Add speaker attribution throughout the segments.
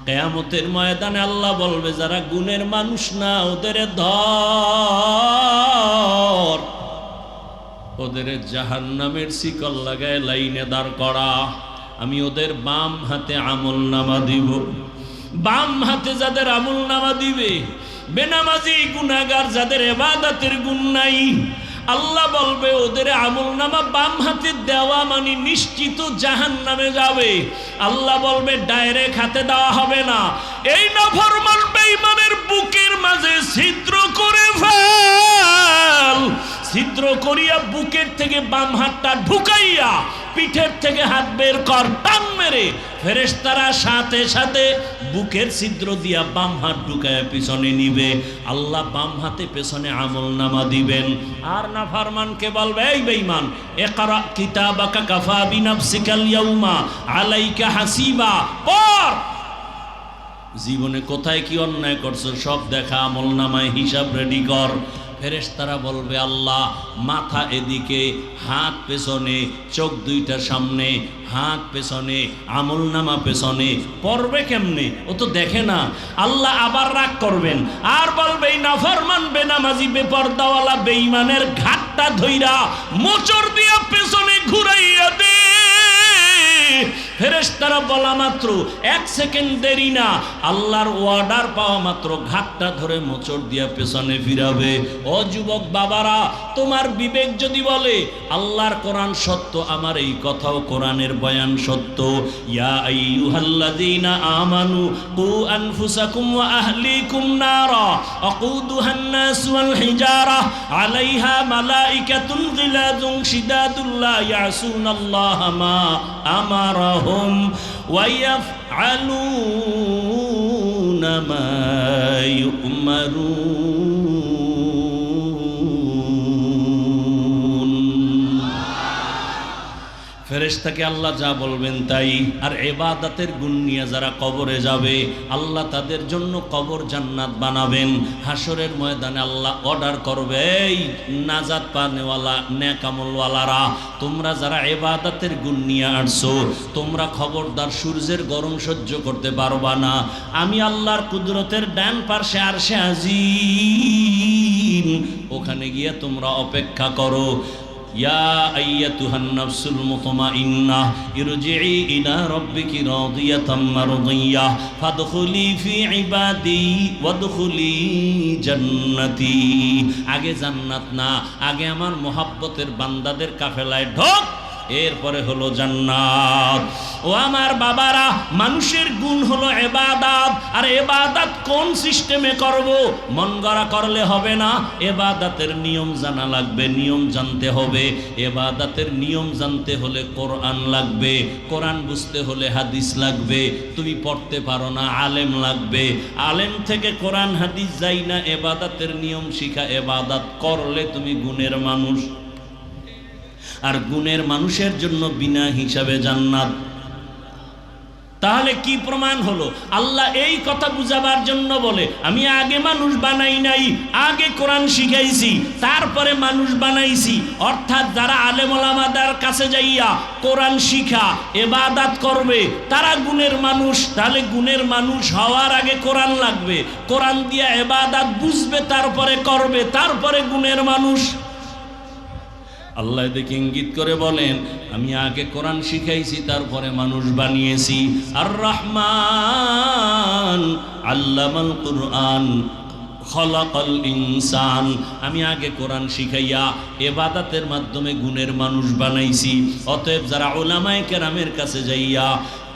Speaker 1: কিয়ামতের ময়দানে আল্লাহ বলবে যারা গুণের মানুষ না ওদের ধর, ওদের জাহান্নামের শিকল লাগায় লাইনে দাঁড় করা। আমি ওদের বাম হাতে আমলনামা দিব। বাম হাতে যাদের আমলনামা দিবে, বেনামাজি গুনাহগার যাদের ইবাদতের গুণ নাই, আল্লাহ বলবে ওদের আমলনামা বাম হাতে দেওয়া মানে নিশ্চিত জাহান্নামে যাবে। আল্লাহ বলবে ডাইরেক্ট হাতে দেওয়া হবে না, এই নাফরমান বেঈমানের বুকের মাঝে ছিদ্র করে ফেল, ছিদ্র করিয়া বুকের থেকে বাম হাতটা ঢুকাইয়া পিঠের থেকে হাত বের কর, টান মেরে ফেরেশতারা সাথে সাথে বুকের ছিদ্র দিয়া বাম হাত ঢুকায়া পিছনে নিবে। আল্লাহ বাম হাতে পেছনে আমলনামা দিবেন। আর নাফরমানকে বলবে এই বেঈমান, ইকরা কিতাবাকা কাফা বিনাফসিকাল ইয়াউমা আলাইকা হাসিবা, পড় জীবনে কোথায় কি অন্যায় করছো সব দেখা, আমলনামায় হিসাব রেডি কর। ফেরেশতারা বলবে আল্লাহ মাথা এদিকে, হাত পেছনে, চোখ দুইটা সামনে, হাত পেছনে, আমলনামা পেছনে, পড়বে কেমনে? ও তো দেখে না। আল্লাহ আবার রাগ করবেন আর বলবে এই নাফরমান বেনামাজি বেপরদাওয়ালা বেঈমানের ঘাটটা ধইরা মোচড় দিয়া পেছনে ঘুরাইয়া দে। ফেরেশতারা বলা মাত্র 1 সেকেন্ড দেরি না, আল্লাহর অর্ডার পাওয়া মাত্র ঘাটটা ধরে মোচড় দিয়া পেছনে ফিরাবে। ও যুবক বাবারা, তোমার বিবেক যদি বলে আল্লাহর কোরআন সত্য, আমার এই কথাও কোরআনের বয়ান সত্য। ইয়া আইয়ুহাল্লাযীনা আমানু কু আনফুসাকুম ওয়া আহলিকুম নারা আকুদুহান নাস ওয়াল হিজারা আলাইহা মালাইকাতুন গিলাযুন শিদাদুল লা ইয়াসুনাল্লাহা মা আমারাহুম ওয়া ইয়াফআলুনা মা ইউমারুন। ফেরেশতাকে আল্লাহ যা বলবেন তাই। আর ইবাদতের গুণ নিয়ে যারা কবরে যাবে আল্লাহ তাদের জন্য কবর জান্নাত বানাবেন। হাসরের ময়দানে আল্লাহ অর্ডার করবে এই নাজাত পানেওয়ালা নেক আমলওয়ালারা, তোমরা যারা ইবাদতের গুণ নিয়ে আসছো তোমরা খবরদার সূর্যের গরম সহ্য করতে পারবা না। আমি আল্লাহর কুদরতের ডান পাশে আরশে আজিম, ওখানে গিয়ে তোমরা অপেক্ষা করো। ইয়া আইয়াতুহান নাফসুল মুতমাইন্নাহ ইরজিই ইলা রাব্বিকি রাদিয়াতাম মারদিয়াহ ফাদখুলি ফি ইবাদি ওয়াদখুলি জান্নাতি। আগে জান্নাত না, আগে আমার মোহাব্বতের বান্দাদের কাফেলায় ঢোক, এরপরে হলো জান্নাত। ও আমার বাবারা, মানুষের গুণ হলো ইবাদত। আর ইবাদত কোন সিস্টেমে করব? মন গড়া করলে হবে না, ইবাদতের নিয়ম জানা লাগবে, নিয়ম জানতে হবে। ইবাদতের নিয়ম জানতে হলে কোরআন লাগবে, কোরআন বুঝতে হলে হাদিস লাগবে। তুমি পড়তে পারো না, আলেম লাগবে, আলেম থেকে কোরআন হাদিস যাই না, ইবাদতের নিয়ম শিখা। ইবাদত করলে তুমি গুণের মানুষ, আর গুণের মানুষের জন্য বিনা হিসাবে জান্নাত। তাহলে কি প্রমাণ হলো? আল্লাহ এই কথা বুঝাবার জন্য বলে আমি আগে মানুষ বানাই নাই, আগে কোরআন শিখাইছি, তারপরে মানুষ বানাইছি। অর্থাৎ যারা আলেম ওলামাদের কাছে যাইয়া কোরআন শিখা ইবাদত করবে তারা গুণের মানুষ। তাহলে গুণের মানুষ হওয়ার আগে কোরআন লাগবে, কোরআন দিয়া ইবাদত বুঝবে, তারপরে করবে, তারপরে গুণের মানুষ। আল্লাহ দেখে ইঙ্গিত করে বলেন আমি আগে কোরআন শিখাইছি, তারপরে মানুষ বানিয়েছি। আর রহমান আল্লামাল কুরআন খলাকাল ইনসান, আমি আগে কোরআন শিখাইয়া ইবাদতের মাধ্যমে গুণের মানুষ বানাইছি। অতএব যারা উলামায়ে কেরামের কাছে যাইয়া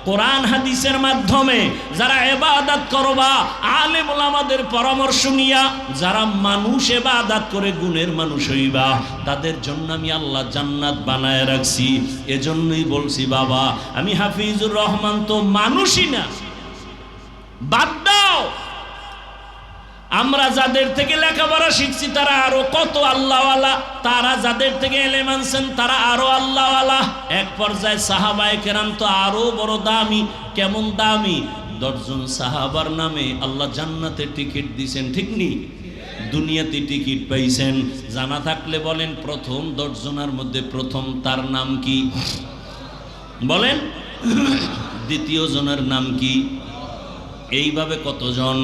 Speaker 1: কোরআন হাদিসের মাধ্যমে যারা ইবাদত করবা, আলেম ওলামাদের পরামর্শ নিয়া যারা মানুষ ইবাদত করে গুণের মানুষ হইবা, তাদের জন্য আমি আল্লাহ জান্নাত বানায় রাখছি। এজন্যই বলছি বাবা, আমি হাফিজুর রহমান তো মানুষই না। বাদ দাও, আমরা যাদের থেকে লেখাপড়া শিখছি তারা আরো কত আল্লাহওয়ালা, তারা যাদের থেকে এলেম আনছেন তারা আরো আল্লাহওয়ালা। এক পর্যায়ে সাহাবায়ে কেরাম তো আরো বড় দামি। কেমন দামি? 10 জন সাহাবার নামে আল্লাহ জান্নাতে টিকিট দিয়েছেন, ঠিক নি? দুনিয়াতে টিকিট পাইছেন। জানা থাকলে বলেন প্রথম 10 জনের মধ্যে প্রথম তার নাম কি বলেন? দ্বিতীয় জনের নাম কি? এইভাবে কতজন?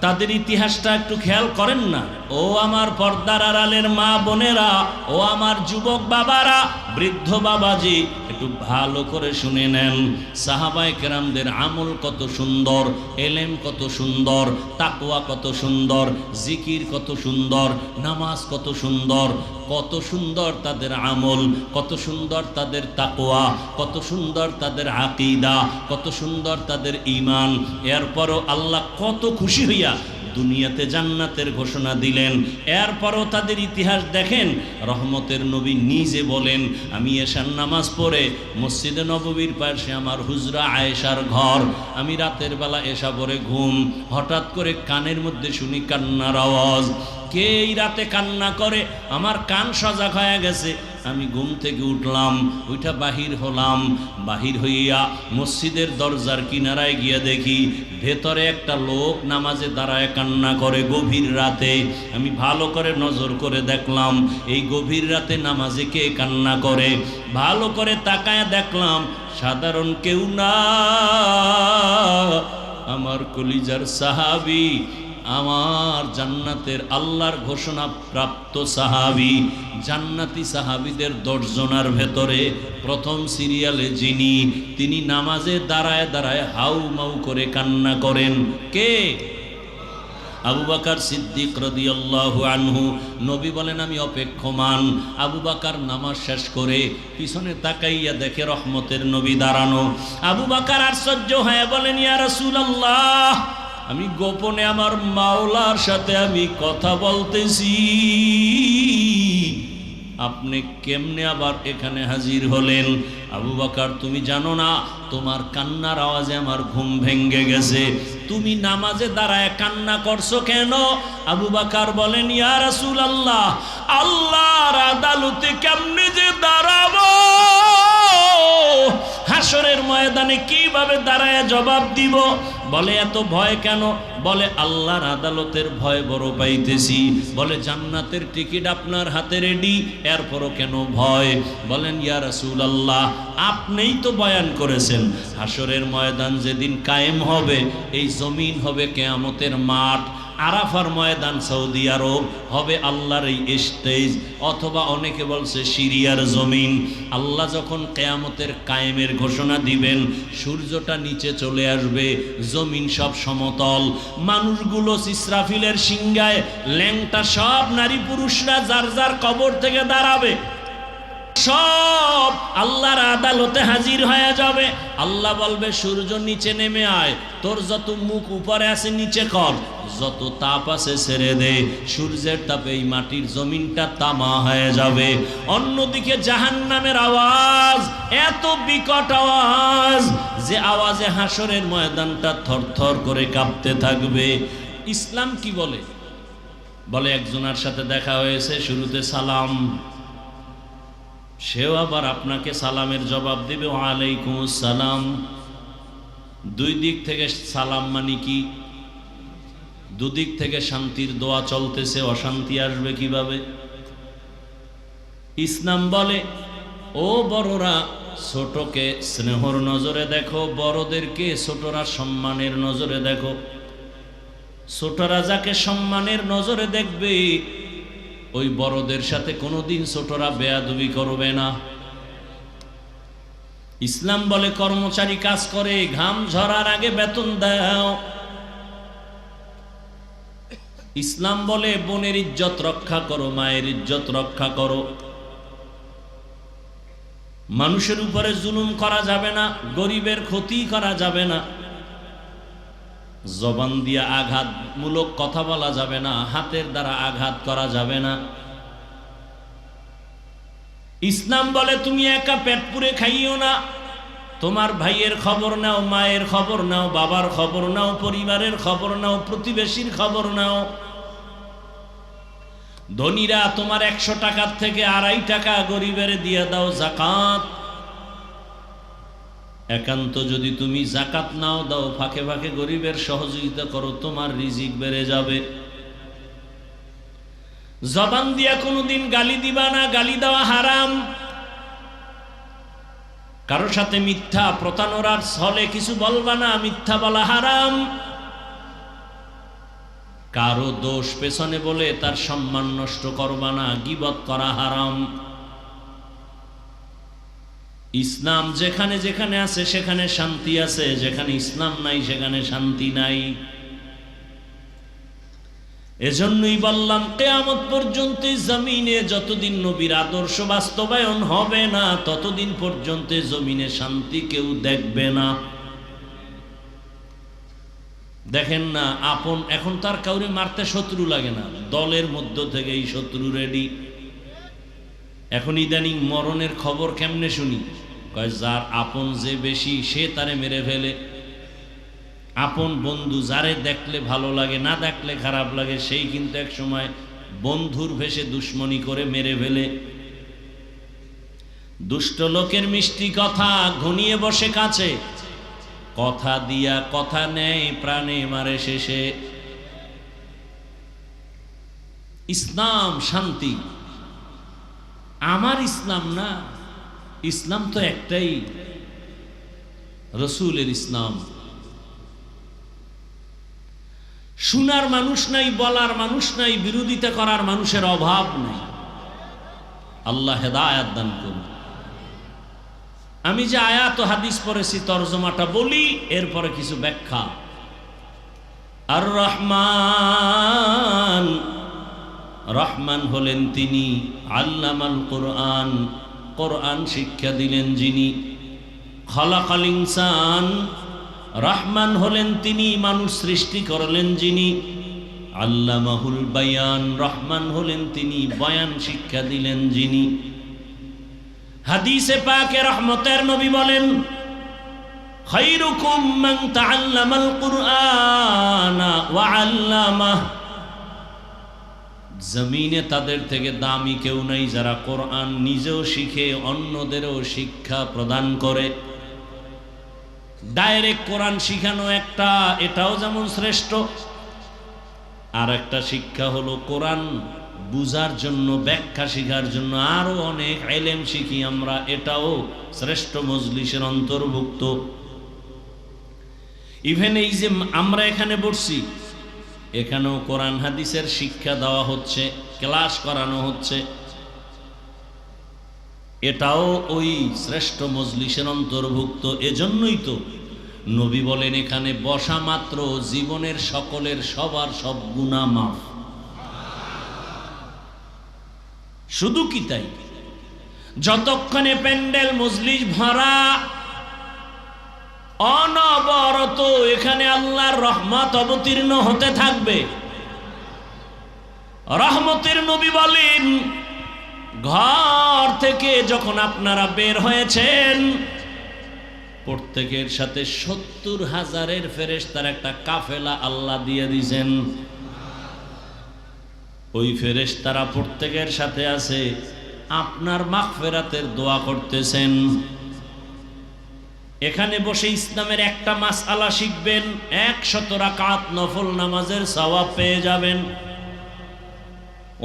Speaker 1: তাদের ইতিহাসটা একটু খেয়াল করেন না। ও আমার পর্দার আড়ালের মা বোনেরা, ও আমার যুবক বাবারা, বৃদ্ধ বাবাজি, একটু ভালো করে শুনে নেন। সাহাবায়ে কেরামদের আমল কত সুন্দর, এলেম কত সুন্দর, তাকওয়া কত সুন্দর, জিকির কত সুন্দর, নামাজ কত সুন্দর, কত সুন্দর তাদের আমল, কত সুন্দর তাদের তাকওয়া, কত সুন্দর তাদের আকীদা, কত সুন্দর তাদের ঈমান। এরপরও আল্লাহ কত খুশি হইয়া দুনিয়াতে জান্নাতের ঘোষণা দিলেন। এরপরও তাদের ইতিহাস দেখেন। রহমতের নবী নিজে বলেন, আমি এশার নামাজ পড়ে মসজিদে নববীর পাশে আমার হুজরা আয়েশার ঘর, আমি রাতের বেলা এশা পড়ে ঘুম, হঠাৎ করে কানের মধ্যে শুনি কান্নার আওয়াজ। কে এই রাতে কান্না করে? আমার কান সজাগ হয়ে গেছে। আমি ঘুম থেকে উঠলাম, ওইটা বাহির হলাম। বাহির হইয়া মসজিদের দরজার কিনারায় গিয়ে দেখি ভেতরে একটা লোক নামাজে দাঁড়ায় কান্না করে গভীর রাতে। আমি ভালো করে নজর করে দেখলাম এই গভীর রাতে নামাজে কে কান্না করে। ভালো করে তাকায় দেখলাম সাধারণ কেউ না, আমার কলিজার সাহাবী, আমার জান্নাতের আল্লাহর ঘোষণা প্রাপ্ত সাহাবী। জান্নাতি সাহাবীদের 10 জনের ভেতরে প্রথম সিরিয়ালে যিনি, তিনি নামাজে দাঁড়ায় দাঁড়ায় হাউ মাউ করে কান্না করেন। কে? আবু বকর সিদ্দিক রাদিয়াল্লাহু আনহু। নবী বলেন, আমি অপেক্ষমান। আবু বকর নামাজ শেষ করে পিছনে তাকাইয়া দেখে রহমতের নবী দাঁড়ানো। আবু বকর আশ্চর্য হয়ে বলেন, ইয়া রাসূলুল্লাহ, আমি গোপনে আমার মাওলার সাথে আমি কথা বলতেছি, আপনি কেমনে আবার এখানে হাজির হলেন? আবু বকর, তুমি জানো না তোমার কান্নার আওয়াজে আমার ঘুম ভেঙে গেছে, তুমি নামাজে দাঁড়ায় কান্না করছো কেন? আবু বকর বলেন, ইয়া রাসূলুল্লাহ, আল্লাহর আদালতে কেমনে যে দাঁড়াবো, হাসরের ময়দানে কিভাবে দাঁড়ায় জবাব দিব? বলে, এত ভয় কেন? বলে, আল্লাহর আদালতের ভয় বড় পাইতেছি। বলে, জান্নাতের টিকিট আপনার হাতে রেডি, এরপরও কেন ভয়? বলেন, ইয়া রাসূলুল্লাহ, আপনিই তো বয়ান করেছেন হাসরের ময়দান যেদিন কায়েম হবে, এই জমিন হবে কিয়ামতের মাঠ, আরাফার ময়দান সৌদি আরব হবে আল্লাহর এই স্টেজ, অথবা অনেকে বলছে সিরিয়ার জমিন। আল্লাহ যখন কিয়ামতের কায়েমের ঘোষণা দিবেন, সূর্যটা নিচে চলে আসবে, জমিন সব সমতল, মানুষগুলো ইসরাফিলের সিংহায় ল্যাংটা সব নারী পুরুষরা যার যার কবর থেকে দাঁড়াবে, সব আল্লাহর আদালতে হাজির হয়ে যাবে। আল্লাহ বলবে, সূর্য নিচে নেমে আয়, তোর যত মুখ উপরে আছে নিচে কর, যত তাপ আছে ছেড়ে দে। সূর্যের তাপে এই মাটির জমিনটা তামা হয়ে যাবে। অন্যদিকে জাহান্নামের আওয়াজ এত বিকট আওয়াজ, যে আওয়াজে হাসরের ময়দানটা থরথর করে কাঁপতে থাকবে। ইসলাম কি বলে? বলে, একজনের সাথে দেখা হয়েছে, শুরুতে সালাম, সেও আবার আপনাকে সালামের জবাব দেবে, ওয়ালাইকুম আসসালাম। দুই দিক থেকে সালাম মানে কি? দুদিক থেকে শান্তির দোয়া চলতেছে, অশান্তি আসবে কিভাবে? ইসলাম বলে, ও বড়রা, ছোটকে স্নেহর নজরে দেখো, বড়দেরকে ছোটরা সম্মানের নজরে দেখো। ছোটরা যাকে সম্মানের নজরে দেখবে, ওই বড়দের সাথে কোনোদিন ছোটরা বেয়াদবি করবে না। ইসলাম বলে, কর্মচারী কাজ করে, ঘাম ঝরার আগে বেতন দাও। ইসলাম বলে, বোনের ইজ্জত রক্ষা করো, মায়ের ইজ্জত রক্ষা করো। মানুষের উপরে জুলুম করা যাবে না, গরিবের ক্ষতি করা যাবে না, জবান দিয়ে আঘাতমূলক কথা বলা যাবে না, হাতের দ্বারা আঘাত করা যাবে না। ইসলাম বলে, তুমি একা পেট পুরে খাইও না, তোমার ভাইয়ের খবর নাও, মায়ের খবর নাও, বাবার খবর নাও, পরিবারের খবর নাও, প্রতিবেশীর খবর নাও। ধনীরা তোমার 100 টাকার থেকে 2.5 টাকা গরিবের দিয়ে দাও যাকাত। একান্ত যদি তুমি যাকাত নাও দাও, ফাঁকে ফাঁকে গরিবের সহযোগিতা করো, তোমার রিজিক বেড়ে যাবে। জবান দিয়া কোনোদিন গালি দিবা না, গালি দেওয়া হারাম। কারোর সাথে মিথ্যা প্রতারণার ছলে কিছু বলবা না, মিথ্যা বলা হারাম। কারো দোষ পেছনে বলে তার সম্মান নষ্ট করবা না, গীবত করা হারাম। ইসলাম যেখানে যেখানে আছে সেখানে শান্তি আছে, যেখানে ইসলাম নাই সেখানে শান্তি নাই। এজন্যই বললাম কিয়ামত পর্যন্ত জমিনে যতদিন নবীর আদর্শ বাস্তবায়ন হবে না ততদিন পর্যন্ত জমিনে শান্তি কেউ দেখবে না। দেখেন না, আপন এখন তার কাউরে মারতে শত্রু লাগে না, দলের মধ্য থেকে এই শত্রু রেডি। এখন ইদানিং মরণের খবর কেমনে শুনি, কয় যার আপন যে বেশি সে তারে মেরে ফেলে। আপন বন্ধু যারে দেখলে ভালো লাগে, না দেখলে খারাপ লাগে, সেই কিন্তু এক সময় বন্ধুর ভেষে দুশ্মনী করে মেরে ফেলে। দুষ্ট লোকের মিষ্টি কথা ঘনিয়ে বসে কাছে, কথা দিয়া কথা নেয় প্রাণে মারে শেষে। ইসলাম শান্তি, আমার ইসলাম না, ইসলাম তো একটাই, রসুলের ইসলাম। শোনার মানুষ নাই, বলার মানুষ নাই, বিরোধিতা করার মানুষের অভাব নাই। আল্লাহ হেদায়েত দান করুন। আমি যে আয়াত ও হাদিস পড়েছি তরজমাটা বলি, এরপরে কিছু ব্যাখ্যা। আর রহমান, রহমান হলেন তিনি আল্লামাল কোরআন, কোরআন শিক্ষা দিলেন যিনি। খালাকাল ইনসান, রহমান হলেন তিনি মানুষ সৃষ্টি করলেন যিনি। আল্লামাহুল বায়ান, রহমান হলেন তিনি বয়ান শিক্ষা দিলেন যিনি। হাদিসে পাকে রহমতের নবী বলেন খায়রুকুম মান তাআল্লামাল কুরআনা ওয়া আল্লামাহ, জমিনে তাদের থেকে দামি কেউ নাই যারা কোরআন নিজেও শিখে অন্যদেরও শিক্ষা প্রদান করে। ডাইরেক্ট কোরআন শিখানো একটা, এটাও যেমন শ্রেষ্ঠ, আর একটা শিক্ষা হলো কোরআন বুঝার জন্য, ব্যাখ্যা শিখার জন্য আরো অনেক ইলম শিখি আমরা, এটাও শ্রেষ্ঠ মজলিসের অন্তর্ভুক্ত। ইভেন এই যে আমরা এখানে বসছি, এখানেও কোরআন হাদিসের শিক্ষা দেওয়া হচ্ছে, ক্লাস করানো হচ্ছে, এটাও ওই শ্রেষ্ঠ মজলিসের অন্তর্ভুক্ত। এজন্যই তো নবী বলেন এখানে বসা মাত্র জীবনের সকলের সবার সব গুনাহ মাফ। শুধু কি তাই, যতক্ষণে প্যান্ডেল মজলিস ভরা, অনবরত এখানে আল্লাহর রহমত অবতীর্ণ হতে থাকবে। রহমতের নবী বলেন ঘর থেকে যখন আপনারা বের হয়েছেন, প্রত্যেকের সাথে ৭০,০০০ ফেরেশতার একটা কাফেলা আল্লাহ দিয়ে দিয়েছেন। ওই ফেরেশতারা প্রত্যেকের সাথে আছে, আপনার মাগফিরাতের দোয়া করতেছেন। এখানে বসে ইসলামের একটা মাসআলা শিখবেন, ১০০ রাকাত নফল নামাজের সওয়াব পেয়ে যাবেন।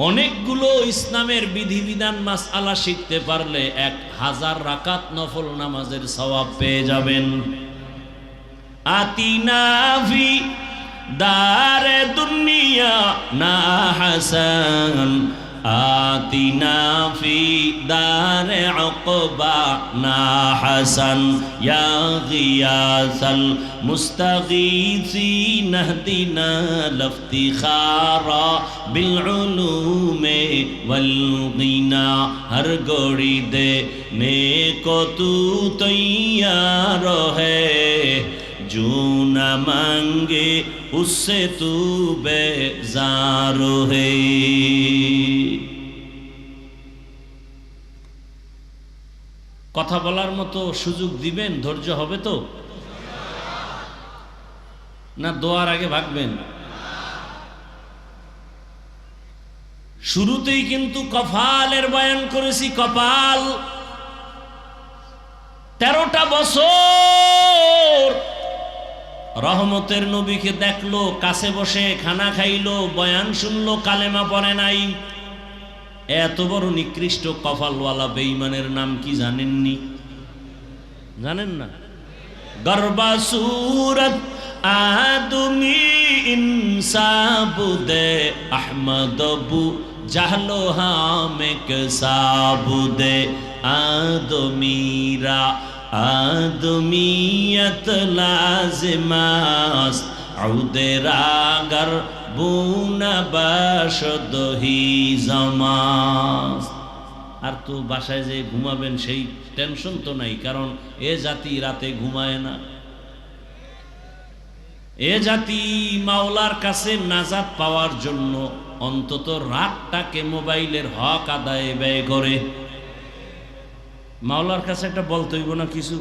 Speaker 1: অনেকগুলো ইসলামের বিধিবিধান মাসআলা শিখতে পারলে ১০০০ রাকাত নফল নামাজের সওয়াব পেয়ে যাবেন। আতিনা ফি দারে দুনিয়া না হাসান, আতিনা ফি দারে উকবা না হাসান, ইয়া গিয়াসাল মুস্তাগীসিন ইহদিনা লফতিখারা বিল উলুমে ওয়াল গিনা। হর গড়ি দে নেকো তু তৈয়ার হ্যায়, जो न मांगे उससे तू बेजार है। কথা বলার মতো সুযোগ দিবেন, ধৈর্য হবে তো, না দোয়ার আগে ভাগবেন? শুরুতেই কিন্তু কপালের বয়ান করেছি। কপাল 13টা বছর রহমতের নবীকে দেখলো, কাছে বসে খানা খাইলো, বয়ান শুনলো, কালেমা পড়ে নাই। এত বড় নিকৃষ্ট কপালওয়ালা বেঈমানের নাম কি জানেননি? জানেন না? গর্বা সুরত আদমি ইনসাবুদে আহমদবু জাহলো হামেক সাবুদে আদমিরা আদমিয়ত লাজিমাস আউদেরাগর বুনা বাসদহি জামাস। আর তো বাসায় যে ঘুমাবেন সেই টেনশন তো নাই, কারণ এ জাতি রাতে ঘুমায় না। এ জাতি মাওলার কাছে নাজাত পাওয়ার জন্য অন্তত রাতটাকে মোবাইলের হক আদায়ে ব্যয় করে। মাওলার কাছে একটা বলতে হইব না কিছু,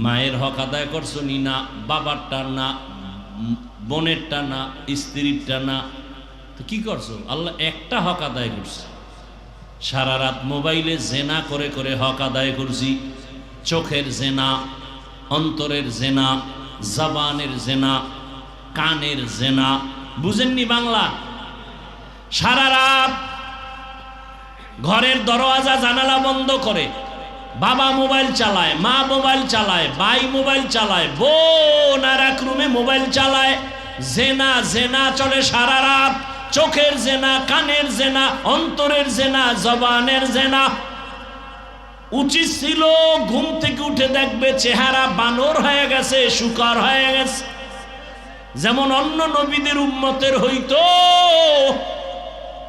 Speaker 1: মায়ের হক আদায় করছো নি না, বাবারটা না, বোনেরটা না, স্ত্রীরটা না, তো কি করছো? আল্লাহ একটা হক আদায় করছে। সারা রাত মোবাইলে জেনা করে করে হক আদায় করছি। চোখের জেনা, অন্তরের জেনা, জবানের জেনা, কানের জেনা। বুঝেননি বাংলা? সারা রাত ঘরের দরওয়াজা জানালা বন্ধ করে বাবা মোবাইল চালায়, মা মোবাইল চালায়, ভাই মোবাইল চালায়, বোন আর এক রুমে মোবাইল চালায়। জেনা জেনা চলে সারা রাত। চোখের জেনা, কানের জেনা, অন্তরের জেনা, জবানের জেনা। উচিত ছিল ঘুম থেকে উঠে দেখবে চেহারা বানর হয়ে গেছে, শুকর হয়ে গেছে, যেমন অন্য নবীদের উম্মতের হইতো।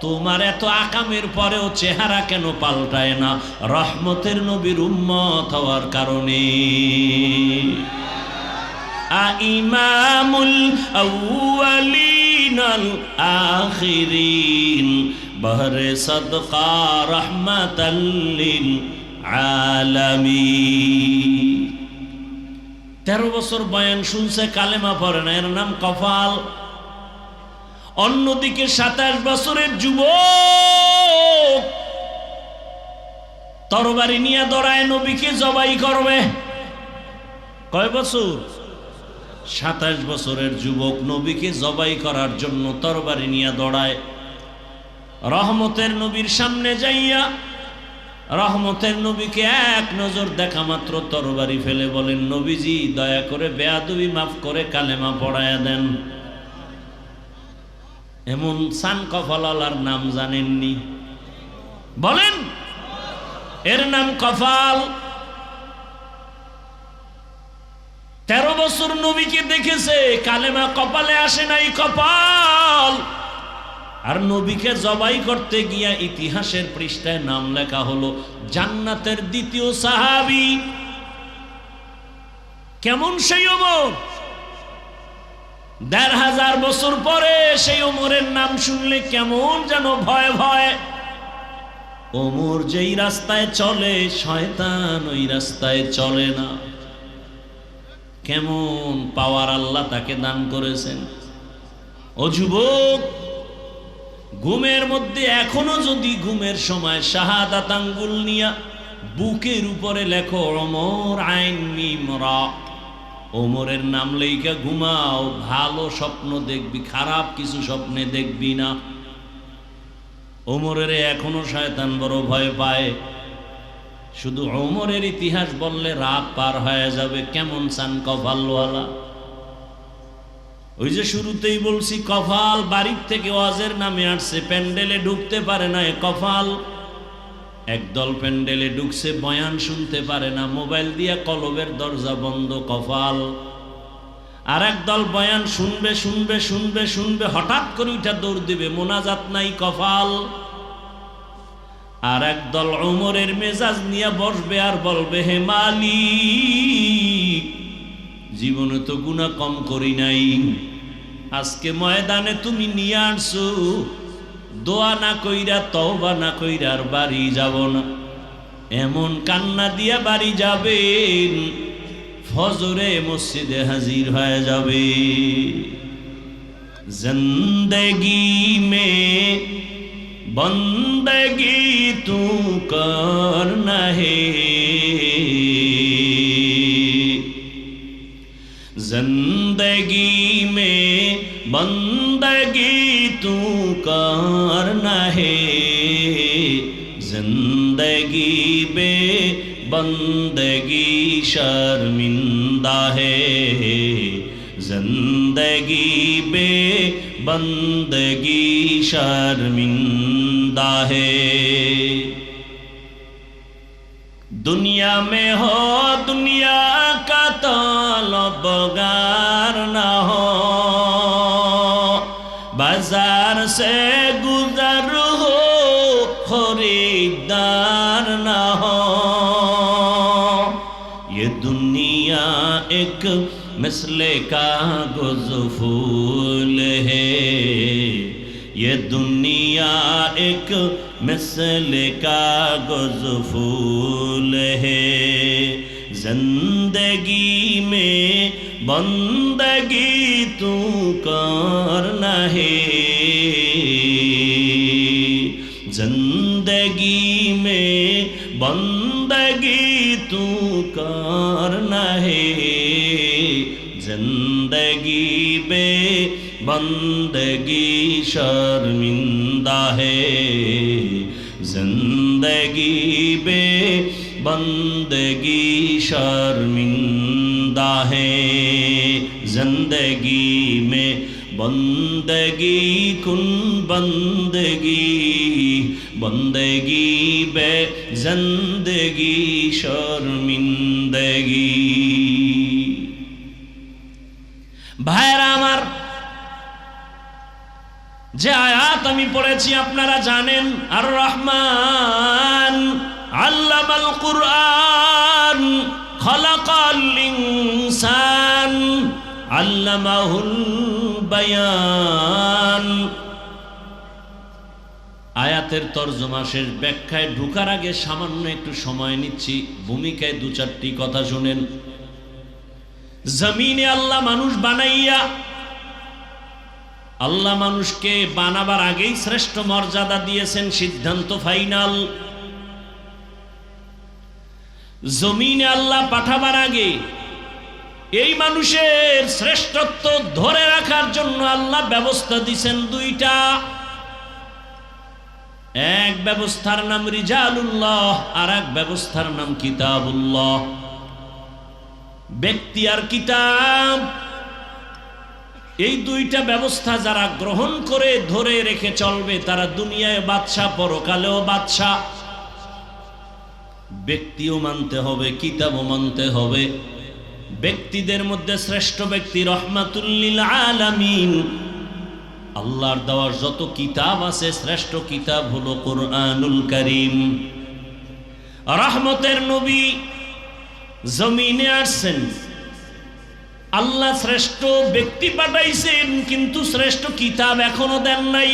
Speaker 1: তোমার এত আকামের পরেও চেহারা কেন পাল্টায় না? রহমতের নবীর উম্মত হওয়ার কারণে। ইমামুল আউয়ালিন আল আখিরিন বহরে সদকা রহমাতাল লিল আলামিন। 13 বছর বয়ান শুনছে, কালেমা পড়ে না, এর নাম কফাল। অন্যদিকে 27 বছরের যুবক তরবারি নিয়ে দৌড়ায় নবীকে জবাই করবে। কয় বছর? 27 বছরের যুবক নবীকে জবাই করার জন্য তরবারি নিয়ে দৌড়ায়। রহমতের নবীর সামনে যাইয়া রহমতের নবীকে এক নজর দেখা মাত্র তরবারি ফেলে বলেন, নবীজি দয়া করে বেয়াদবি মাফ করে কালেমা পড়ায়া দেন। এমন সান কফালার নাম জানেননি? বলেন, এর নাম কফাল। 13 বছর নবীকে দেখেছে, কালেমা কপালে আসে নাই, কপাল। আর নবীকে জবাই করতে গিয়া ইতিহাসের পৃষ্ঠায় নাম লেখা হলো জান্নাতের দ্বিতীয় সাহাবী। কেমন সেই ওমর? 1500 বছর পরে সেই ওমরের নাম শুনলে কেমন যেন ভয় ভয়। ওমর যেই রাস্তায় চলে শয়তান ওই রাস্তায় চলে না। কেমন পাওয়ার আল্লাহ তাকে দান করেছেন। ও যুবক, ঘুমের মধ্যে এখনো যদি ঘুমের সময় শাহাদাত আঙ্গুল নিয়া বুকের উপরে লেখো ওমর আইন মিম রা, ওমরের নাম লেখা ঘুমাও, ভালো স্বপ্ন দেখবি, খারাপ কিছু স্বপ্নে দেখবি না। ওমরের এখনো শয়তান বড় ভয় পায়। শুধু ওমরের ইতিহাস বললে রাত পার হয়ে যাবে। কেমন চান কপালওয়ালা? ওই যে শুরুতেই বলছি, কপাল বাড়ির থেকে ওয়াজের নামে আসছে, প্যান্ডেলে ঢুকতে পারে না, এ কপাল। একদল প্যান্ডেলে ঢুকছে, বয়ান শুনতে পারে না, মোবাইল দিয়া কলবের দরজা বন্ধ, কপাল। আর একদল বয়ান শুনবে শুনবে শুনবে শুনবে, হঠাৎ করে উঠা দৌড় দিবে, মোনাজাত নাই, কপাল। আর একদল ওমরের মেজাজ নিয়ে বসবে আর বলবে, হে মালিক, জীবনে তো গুনাহ কম করি নাই, আজকে ময়দানে তুমি নিয়ে আসছো, দোয়া না কইরা তওবা না কইরা আর বাড়ি যাব না। এমন কান্না দিয়া বাড়ি যাবেন, ফজরে মসজিদে হাজির হয়ে যাবে। জিন্দেগি মে বন্দগি তু করনা হে, जिंदगी में बंदगी तू करना है, जिंदगी में बंदगी शर्मिंदा है, जिंदगी बे बंदगी शर्मिंदा है। दुनिया में हो दुनिया का तलबगार ना हो, बाजार से गुजर हो खरीदार ना हो। ये दुनिया एक मिसले कागज़ फूल है, ये दुनिया एक मिसले कागज़ फूल है। जिंदगी में बंदगी तू करना है, जिंदगी में बंदगी तू करना है। जिंदगी बे बंदगी शर्मिंदा है, जिंदगी बे बंदगी शर्मिंदा है। जिंदगी में बंदगी कुन बंदगी, बंदगी बे जिंदगी शर्मिंदगी। ভাইরা আমার, যে আয়াত আমি পড়েছি আপনারা জানেন, আর রহমান আল্লামাল কুরআন খালাকাল ইনসান আল্লামাহুল বায়ান। আয়াতের তরজমা শেষ, ব্যাখ্যায় ঢোকার আগে সামান্য একটু সময় নিচ্ছি, ভূমিকায় দু চারটি কথা শুনেন। জমিনে আল্লাহ মানুষ বানাইয়া, আল্লাহ মানুষকে বানাবার আগেই শ্রেষ্ঠ মর্যাদা দিয়েছেন, সিদ্ধান্ত ফাইনাল। জমিনে আল্লাহ পাঠাবার আগে এই মানুষের শ্রেষ্ঠত্ব ধরে রাখার জন্য আল্লাহ ব্যবস্থা দিয়েছেন দুইটা। এক ব্যবস্থার নাম রিজালুল্লাহ, আর এক ব্যবস্থার নাম কিতাবুল্লাহ। ব্যক্তি আর কিতাব, এই দুইটা ব্যবস্থা যারা গ্রহণ করে ধরে রেখে চলবে তারা দুনিয়ায় বাদশা, পরকালেও বাদশা। ব্যক্তিও মানতে হবে, কিতাবও মানতে হবে। ব্যক্তিদের মধ্যে শ্রেষ্ঠ ব্যক্তি রহমাতুল লিল আলামিন, আল্লাহর দেওয়া যত কিতাব আছে শ্রেষ্ঠ কিতাব হলো কুরআনুল কারীম। রহমতের নবী জমিনে আসছেন, আল্লাহ শ্রেষ্ঠ ব্যক্তি পাঠাইছেন, কিন্তু শ্রেষ্ঠ কিতাব এখনো দেন নাই।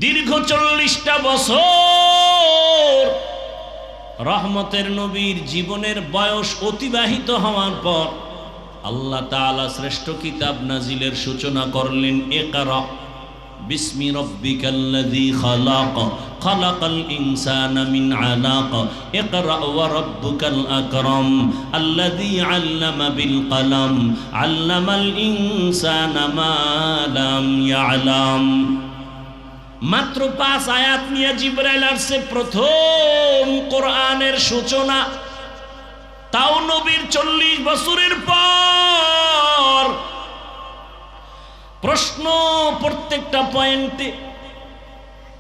Speaker 1: দীর্ঘ 40টা বছর রহমতের নবীর জীবনের বয়স অতিবাহিত হওয়ার পর আল্লাহ তাআলা শ্রেষ্ঠ কিতাব নাজিলের সূচনা করলেন। ইকরা বিসমি রাব্বিকাল্লাযী খালাক, খালাকাল ইনসানা মিন আলাক, ইকরা ওয়া রাব্বুকাল আকরাম, আল্লাযী আল্লামা বিল কলম, আল্লামাল ইনসানা মা লাম ইয়ালাম। মাত্র 5 আয়াত নিয়ে জিবরাইল আসছে, প্রথম কোরআনের সূচনা। তাও নবীর 40 বছরের পর। প্রশ্ন প্রত্যেকটা পয়েন্টে।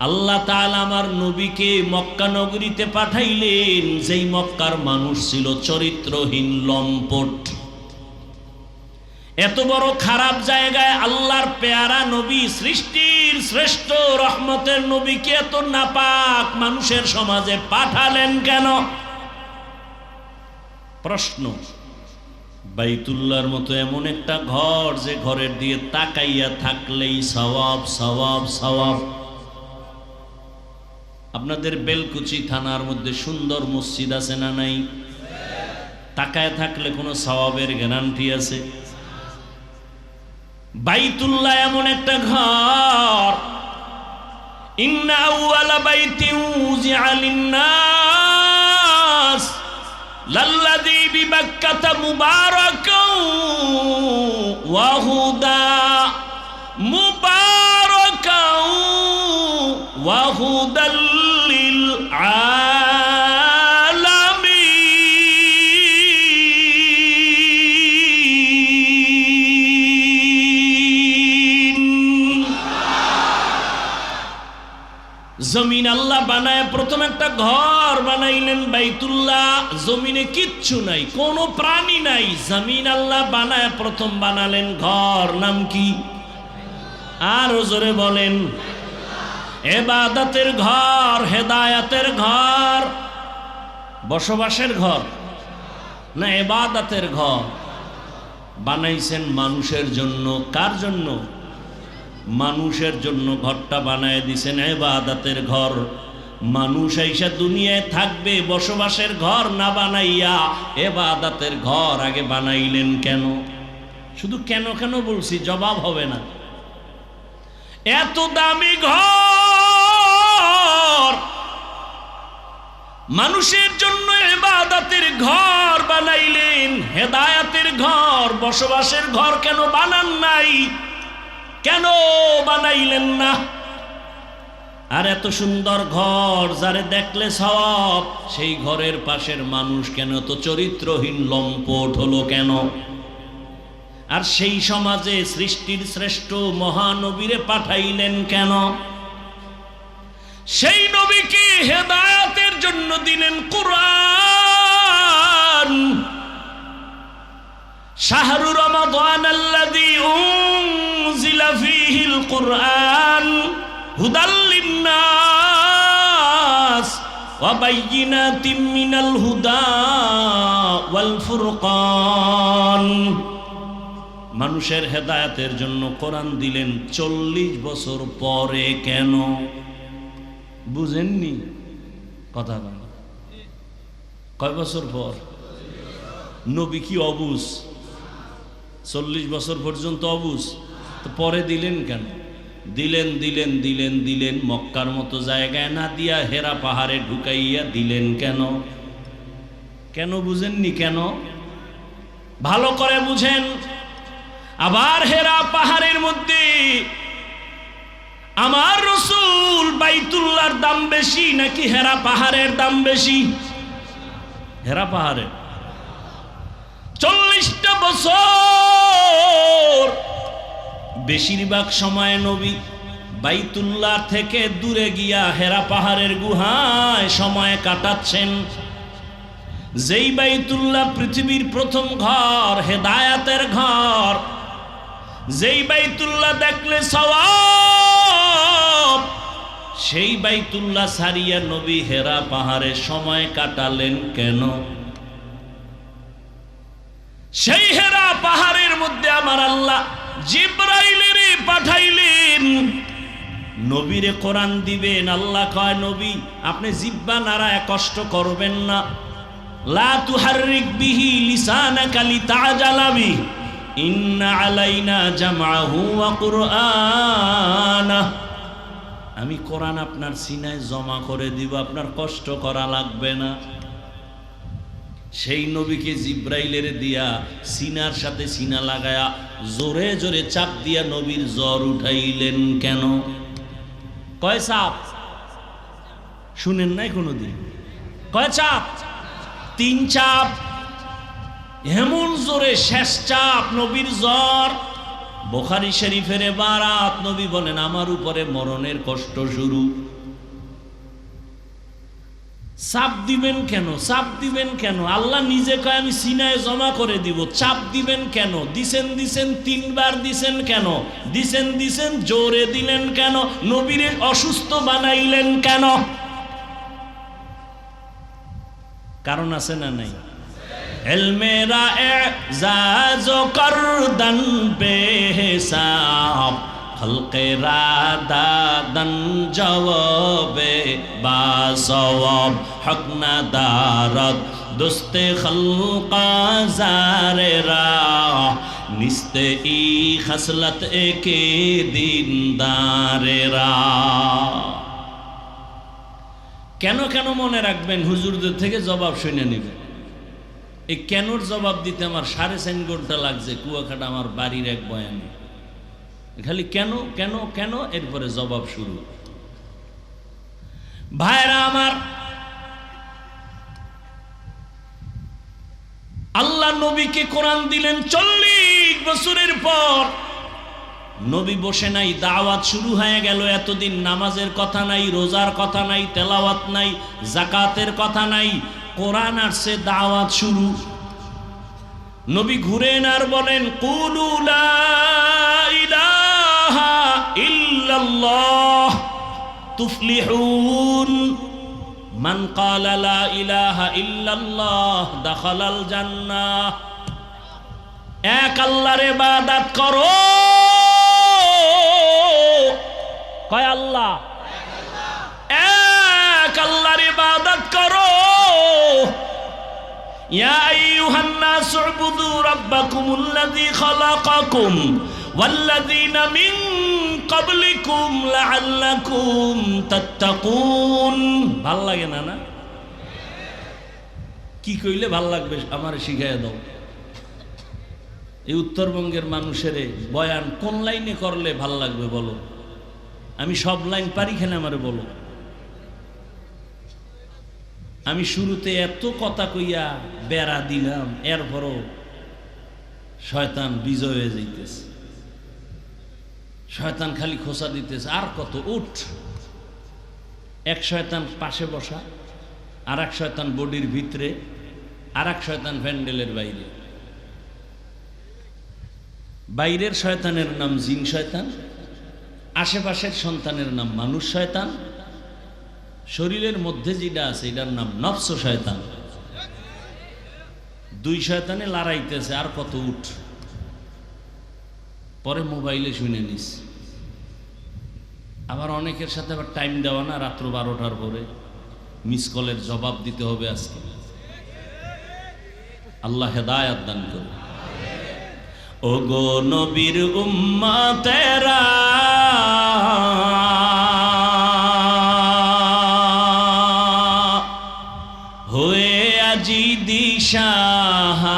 Speaker 1: আল্লাহ তাআলা আমার নবীকে মক্কা নগরীতে পাঠাইলেন, যেই মক্কার মানুষ ছিল চরিত্রহীন, লম্পট। এত বড় খারাপ জায়গায় আল্লাহর পেয়ারা নবী, সৃষ্টির শ্রেষ্ঠ রহমতের নবীকে এত নাপাক মানুষের সমাজে পাঠালেন কেন? প্রশ্ন। বাইতুল্লাহর মতো এমন একটা ঘর, যে ঘরের দিয়ে তাকাইয়া থাকলেই সওয়াব সওয়াব সওয়াব। আপনাদের বেলকুচি থানার মধ্যে সুন্দর মসজিদ আছে না নাই? তাকায় থাকলে কোনো সওয়াবের গ্যারান্টি আছে? বাইতুল্লাহ এমন একটা ঘর, ইন্না আউয়ালা বাইতিন উযিআ লিন-নাস লাল্লাযী বিবাক্কাতা মুবারাকান ওয়া হুদা, মুবারাকান ওয়া হুদাল লিল জমিন আল্লাহ বানায় প্রথম একটা ঘর বানাইলেন বাইতুল্লাহ। জমিনে কিচ্ছু নাই, কোনো প্রাণী নাই, জমিন আল্লাহ বানায় প্রথম বানালেন ঘর, নাম কি? আর জোরে বলেন। ইবাদতের ঘর, হেদায়েতের ঘর, বসবাসের ঘর না ইবাদতের ঘর বানাইছেন মানুষের জন্য। কার জন্য? মানুষের জন্য ঘরটা বানায় দিছেন ইবাদতের ঘর। মানুষ আইসা দুনিয়ায় থাকবে, বসবাসের ঘর না বানাইয়া ইবাদতের ঘর আগে বানাইলেন কেন? শুধু কেন কেন বলছি, জবাব হবে না। এত দামি ঘর, মানুষের জন্য ইবাদতের ঘর বানাইলেন, হেদায়েতের ঘর, বসবাসের ঘর কেন বানান নাই? কেন বানাইলেন না? আর এত সুন্দর ঘর যারে দেখলে সওয়াব, সেই ঘরের পাশের মানুষ কেন তো চরিত্রহীন লম্পট হলো কেন? আর সেই সমাজে সৃষ্টির শ্রেষ্ঠ মহানবীরে পাঠাইলেন কেন? সেই নবীকে হেদায়েতের জন্য দিলেন কুরআন। শাহরু রমাদান আল্লাযী উনজিলা ফীহিল কুরআন হুদাল লিন্নাস ওয়া বাইয়িনাতিম মিনাল হুদা ওয়াল ফুরকান। মানুষের হেদায়েতের জন্য কোরআন দিলেন 40 বছর পরে। কেন বুঝেননি? কথা বলেন। কয় বছর পর? নবী কি অবুঝ? 40 বছর পর্যন্ত অবুঝ, তো পরে দিলেন কেন? দিলেন মক্কার মতো জায়গায় না দিয়া হেরা পাহাড়ে ঢুকাইয়া দিলেন কেন? কেন বুঝেননি? কেন? ভালো করে বুঝেন। আবার হেরা পাহাড়ের মধ্যে আমার রাসূল বাইতুল্লাহর দাম বেশি নাকি হেরা পাহাড়ের দাম বেশি? হেরা পাহাড়ে 40টা বছর বেশিরভাগ সময় নবী বাইতুল্লাহ থেকে দূরে গিয়া হেরা পাহাড়ের গুহায় সময় কাটাচ্ছেন। যেই বাইতুল্লাহ পৃথিবীর প্রথম ঘর, হেদায়েতের ঘর, যেই বাইতুল্লাহ দেখলে সওয়াব, সেই বাইতুল্লাহ ছাড়িয়া নবী হেরা পাহাড়ে সময় কাটালেন কেন? সেই হেরা পাহাড়ের মধ্যে আমার আল্লাহ জিবরাইলের পাঠাইলেন, নবীরে কোরআন দিবেন। আল্লাহ কয়, নবী আপনি জিহ্বা নাড়ায় কষ্ট করবেন না। লা তুহাররিক বিহি লিসানাকা লিতাজালা বিহি ইন্না আলাইনা জামআহু ওয়া কুরআনা। আমি কোরআন আপনার সিনায় জমা করে দিব, আপনার কষ্ট করা লাগবে না। সেই নবীকে জিব্রাইলের দিয়া সিনার সাথে সিনা লাগায়া জোরে জোরে চাপ দিয়া নবীর জ্বর উঠাইলেন কেন? কয় চাপ? শুনেন নাই কোনোদিন? কয় চাপ? 3 চাপ। এমন জোরে শেষ চাপ, নবীর জ্বর। বুখারী শরীফের বারাত, নবী বলেন আমার উপরে মরণের কষ্ট শুরু। চাপ দিবেন কেন? চাপ দিবেন কেন? আল্লাহ নিজে কয় আমি সিনায় জমা করে দিব। চাপ দিবেন কেন? দিছেন 3 বার দিছেন কেন? দিছেন জোরে দিলেন কেন? নবীরে অসুস্থ বানাইলেন কেন? কারণ আছে না নাই? ইলমেরা এজাজ করদন বেহিসাব খলকেরা দাদন জওয়াবে বাসওয়াব হক না দারদ দোস্তে খলকা জারেরা নিস্তে ই খসলত একে দিনদারেরা। কেন কেন মনে রাখবেন, হুজুরদের থেকে জবাব শুনে নেবেন। এই কেনর জবাব দিতে আমার 3.5 ঘন্টা লাগছে কুয়াকাটা আমার বাড়ির এক বয়ানে। খালি কেন কেন কেন, এরপরে জবাব শুরু। ভাইরা আমার, আল্লাহ নবীকে কোরআন দিলেন 40 বছরের পর। নবী বসে নাই, দাওয়াত শুরু হয়ে গেল। এতদিন নামাজের কথা নাই, রোজার কথা নাই, তেলাওয়াত নাই, যাকাতের কথা নাই, কোরআন আসছে, দাওয়াত শুরু। নবী ঘুরেন আর বলেন, কুলু লা ইলাহা ইল্লাল্লাহ তুফলিহুন, মান ক্বালা লা ইলাহা ইল্লাল্লাহ দাখালাল জান্নাহ। এক আল্লাহর ইবাদত করো। কয় আল্লাহ? এক আল্লাহর ইবাদত করো। ইয়া আইয়ুহান নাস উবুদু রাব্বাকুমুল্লাযী খালাকাকুম ওয়াল্লাযীনা মিন ক্বাবলিকুম লাআল্লাকুম তাত্তাকুন। ভাল লাগে না? না কি কইলে ভাল লাগবে আমারে শিখাইয়া দাও। এই উত্তরবঙ্গের মানুষের বয়ান কোন লাইনে করলে ভাল লাগবে বলো? আমি সব লাইন পারি, খেলে আমারে বলো। আমি শুরুতে এত কথা কইয়া বেড়া দিলাম, এরপরও শয়তান বিজয় হয়ে যাইতেছে। শয়তান খালি খোঁচা দিতেছে, আর কত উঠ। এক শয়তান পাশে বসা, আর এক শয়তান বডির ভিতরে, আর এক শয়তান প্যান্ডেলের বাইরে। বাইরের শয়তানের নাম জিন শয়তান, আশেপাশের সন্তানের নাম মানুষ শয়তান, শরীরের মধ্যে যেটা আছে এটার নাম নফস শয়তান। দুই শয়তানে লড়াইতেছে, আর কত উঠ। পরে মোবাইলে শুনে নিস। আবার অনেকের সাথে আবার টাইম দেওয়া না, রাত্র 12টার পরে মিস কলের জবাব দিতে হবে আজকে। আল্লাহ হেদায়েত দান করুন। ও গো নবীর উম্মতেরা, হয়ে আজি দিশাহারা,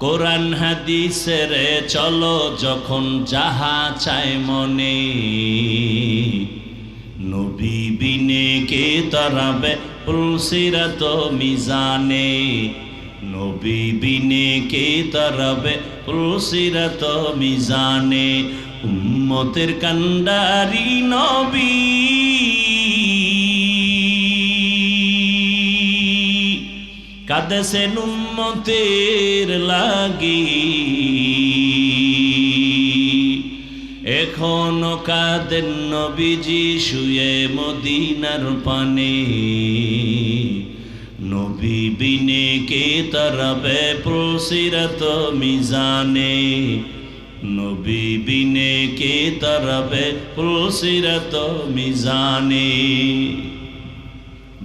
Speaker 1: কোরআন হাদিসের চলো যখন যাহা চায় মনে, নবী বিনে কে তরাবে পুলসিরাত মিজানে, নবী বিনে কে তরাবে পুলসিরাত মিজানে। উম্মতের কান্ডারি নবী, কাঁদেছেন উম্মতের লাগি, এখনো কাঁদেন নবীজি শুয়ে মদিনার পানে, নবী বিনে কে তরাবে পুলসিরাত মিজানে, নবী বিনে কে তরাবে পুলসিরাত মিজানে।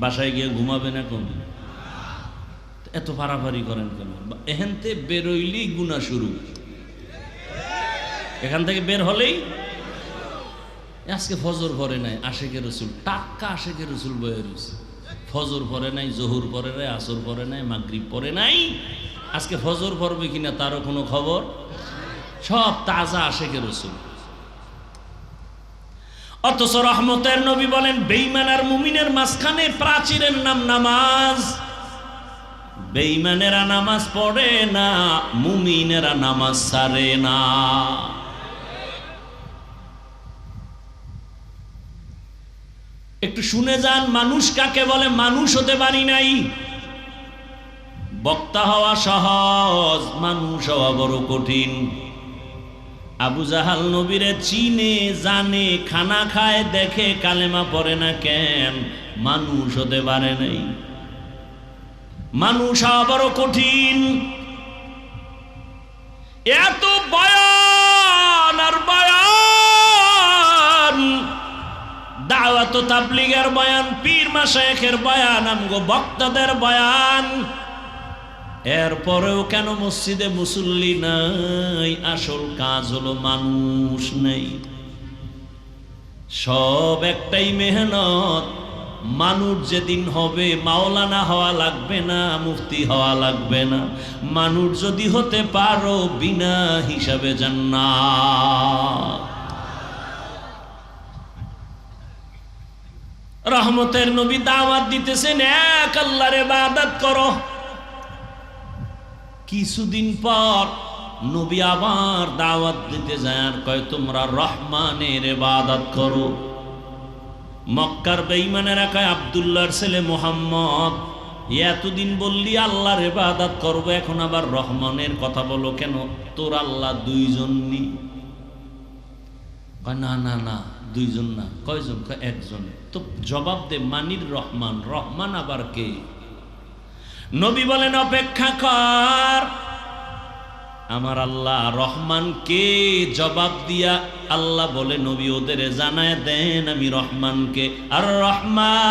Speaker 1: বাসায় গিয়ে ঘুমাবেন এখন? এত ফারাফারি করেন কেন? এখানতে বেরোইলেই গুনাহ শুরু। এখান থেকে বের হলেই আজকে ফজর পড়ে নাই, আশেকের রসুল টাক্কা আশেকের রসুল বয়ে রয়েছে। ফজর পড়ে নাই, জহুর পড়ে নাই, আসর পড়ে নাই, মাগরিব পড়ে নাই। আজকে ফজর পড়বে কিনা তারও কোনো খবর। সব তাজা আশেকের রসুল। অথচ রহমতের নবী বলেন, বেঈমান আর মুমিনের মাঝখানে প্রাচীরের নাম নামাজ। বেঈমানেরা নামাজ পড়ে না, মুমিনেরা নামাজ ছাড়ে না। একটু শুনে যান, মানুষ কাকে বলে? মানুষ হতে পারি নাই। বক্তা হওয়া সহজ, মানুষ হওয়া বড় কঠিন। আবু জাহাল নবীরে চিনে জানে, খানা খায় দেখে, কালেমা পড়ে না কেন? মানুষ হতে পারে নাই। মানুষ হওয়া বড় কঠিন। এত বয়ান আর বয়ান, দাওয়াত ও তাবলীগের বয়ান, পীর মাশায়েখের বয়ান, আমগো বক্তাদের বয়ান, এরপরেও কেন মসজিদে মুসল্লি নাই? আসল কাজ হলো মানুষ নেই। সব একটাই মেহনত। মানুষ যেদিন হবে, মাওলানা হওয়া লাগবে না, মুফতি হওয়া লাগবে না। মানুষ যদি হতে পারো, বিনা হিসাবে জান্নাত। রহমতের নবী দাওয়াত দিতেছেন, এক আল্লাহর ইবাদত করো। কিছুদিন পর নবী আবার দাওয়াত দিতে যায় আর কয় তোমরা রহমানের ইবাদত করো। মক্কার বেঈমানেরা কয় আব্দুল্লাহর ছেলে মুহাম্মদ, এতদিন বললি আল্লাহর ইবাদত করব, এখন আবার রহমানের কথা বলো কেন? তোর আল্লাহ দুইজন নি? কয় না না না, দুইজন না। কয়জন? কয় একজন। তো জবাব দে, মানির রহমান, রহমান আবার কে? নবী বলেন অপেক্ষা কর, আমার আল্লাহ রহমান কে? জবাব দিয়া আল্লাহ বলে নবী ওদের জানায় দেন আমি রহমানকে। আর রহমান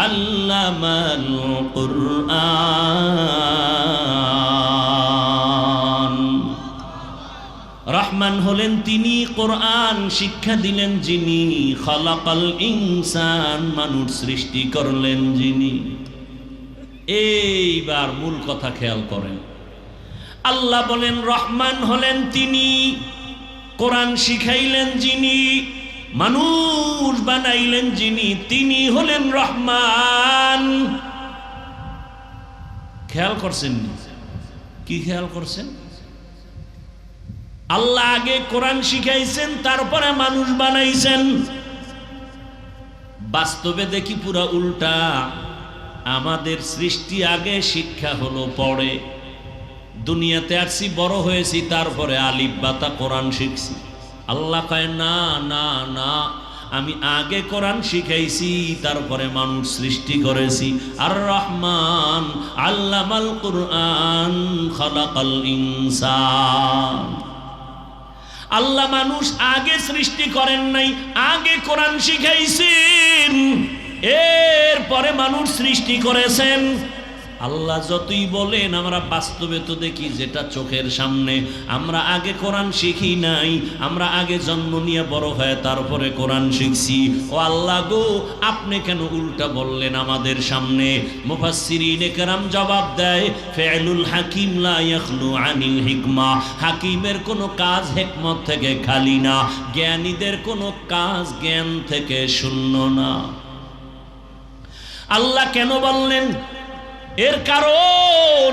Speaker 1: আল্লামাল কুরআন, রহমান হলেন তিনি, কোরআন শিক্ষা দিলেন যিনি, খালাকাল ইনসান, মানুষ সৃষ্টি করলেন যিনি। এইবার মূল কথা খেয়াল করেন, আল্লাহ বলেন রহমান হলেন তিনি, কোরআন শিখাইলেন যিনি, মানুষ বানাইলেন যিনি, তিনি হলেন রহমান। খেয়াল করছেন? কি খেয়াল করছেন? আল্লাহ আগে কোরআন শিখাইছেন, তারপরে মানুষ বানাইছেন। বাস্তবে দেখি পুরা উল্টা, আমাদের সৃষ্টি আগে, শিক্ষা হলো পরে। দুনিয়াতে আসছি, বড় হয়েছি, তারপরে আলিফ বাতা কোরআন শিখছি। আল্লাহ কয় না না না, আমি আগে কোরআন শিখাইছি, তারপরে মানুষ সৃষ্টি করেছি। আর রহমান আল্লামাল কুরআন খালাকাল ইনসান, আল্লাহ মানুষ আগে সৃষ্টি করেন নাই, আগে কোরআন শিখাইছেন, এরপরে মানুষ সৃষ্টি করেছেন। আল্লাহ যতই বলেন, আমরা বাস্তবে তো দেখি যেটা চোখের সামনে, আমরা আগে কোরআন শিখি নাই, আমরা আগে জন্ম নিয়ে বড় হয়ে তারপরে কোরআন শিখছি। ও আল্লাহ গো, আপনি কেন উল্টা বললেন আমাদের সামনে? মুফাসসিরিনে কেরাম জবাব দেয়, ফি'লুল হাকিম লা ইয়াখলু আনিল হিকমা, হাকিমের কোনো কাজ হিকমত থেকে খালি না, জ্ঞানীদের কোনো কাজ জ্ঞান থেকে শূন্য না। আল্লাহ কেন বললেন? এর কারণ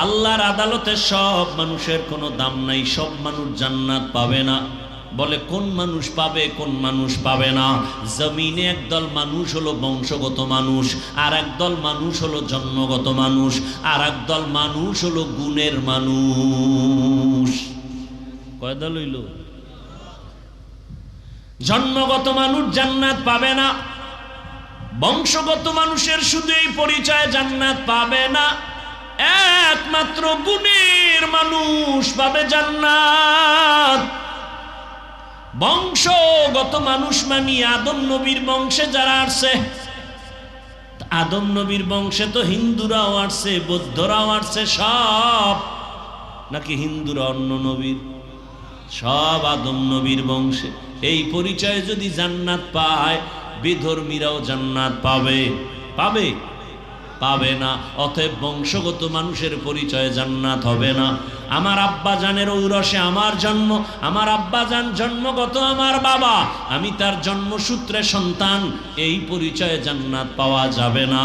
Speaker 1: আল্লাহর আদালতে সব মানুষের কোনো দাম নাই, সব মানুষ জান্নাত পাবে না। বলে কোন মানুষ পাবে, কোন মানুষ পাবে না? জমিনে একদল মানুষ হলো বংশগত মানুষ, আর একদল মানুষ হলো জন্মগত মানুষ, আর একদল মানুষ হলো গুণের মানুষ। কয় দল হইল? জন্মগত মানুষ জান্নাত পাবে না, বংশগত মানুষের শুধু এই পরিচয় জান্নাত পাবে না, একমাত্র গুণের মানুষ পাবে জান্নাত। বংশগত মানুষ মানে আদম নবীর বংশে যারা আসছে, আদম নবীর বংশে তো হিন্দুরাও আসছে, বৌদ্ধরাও আসছে, সব নাকি হিন্দুরা অন্য নবীর? সব আদম নবীর বংশে। এই পরিচয়ে যদি জান্নাত পায়, বিধর্মীরাও জান্নাত পাবে? পাবে? পাবে না। অতএব বংশগত মানুষের পরিচয়ে জান্নাত হবে না। আমার আব্বা জানের ঔরসে আমার জন্ম, আমার আব্বা জান জন্মগত আমার বাবা, আমি তার জন্মসূত্রে সন্তান, এই পরিচয়ে জান্নাত পাওয়া যাবে না।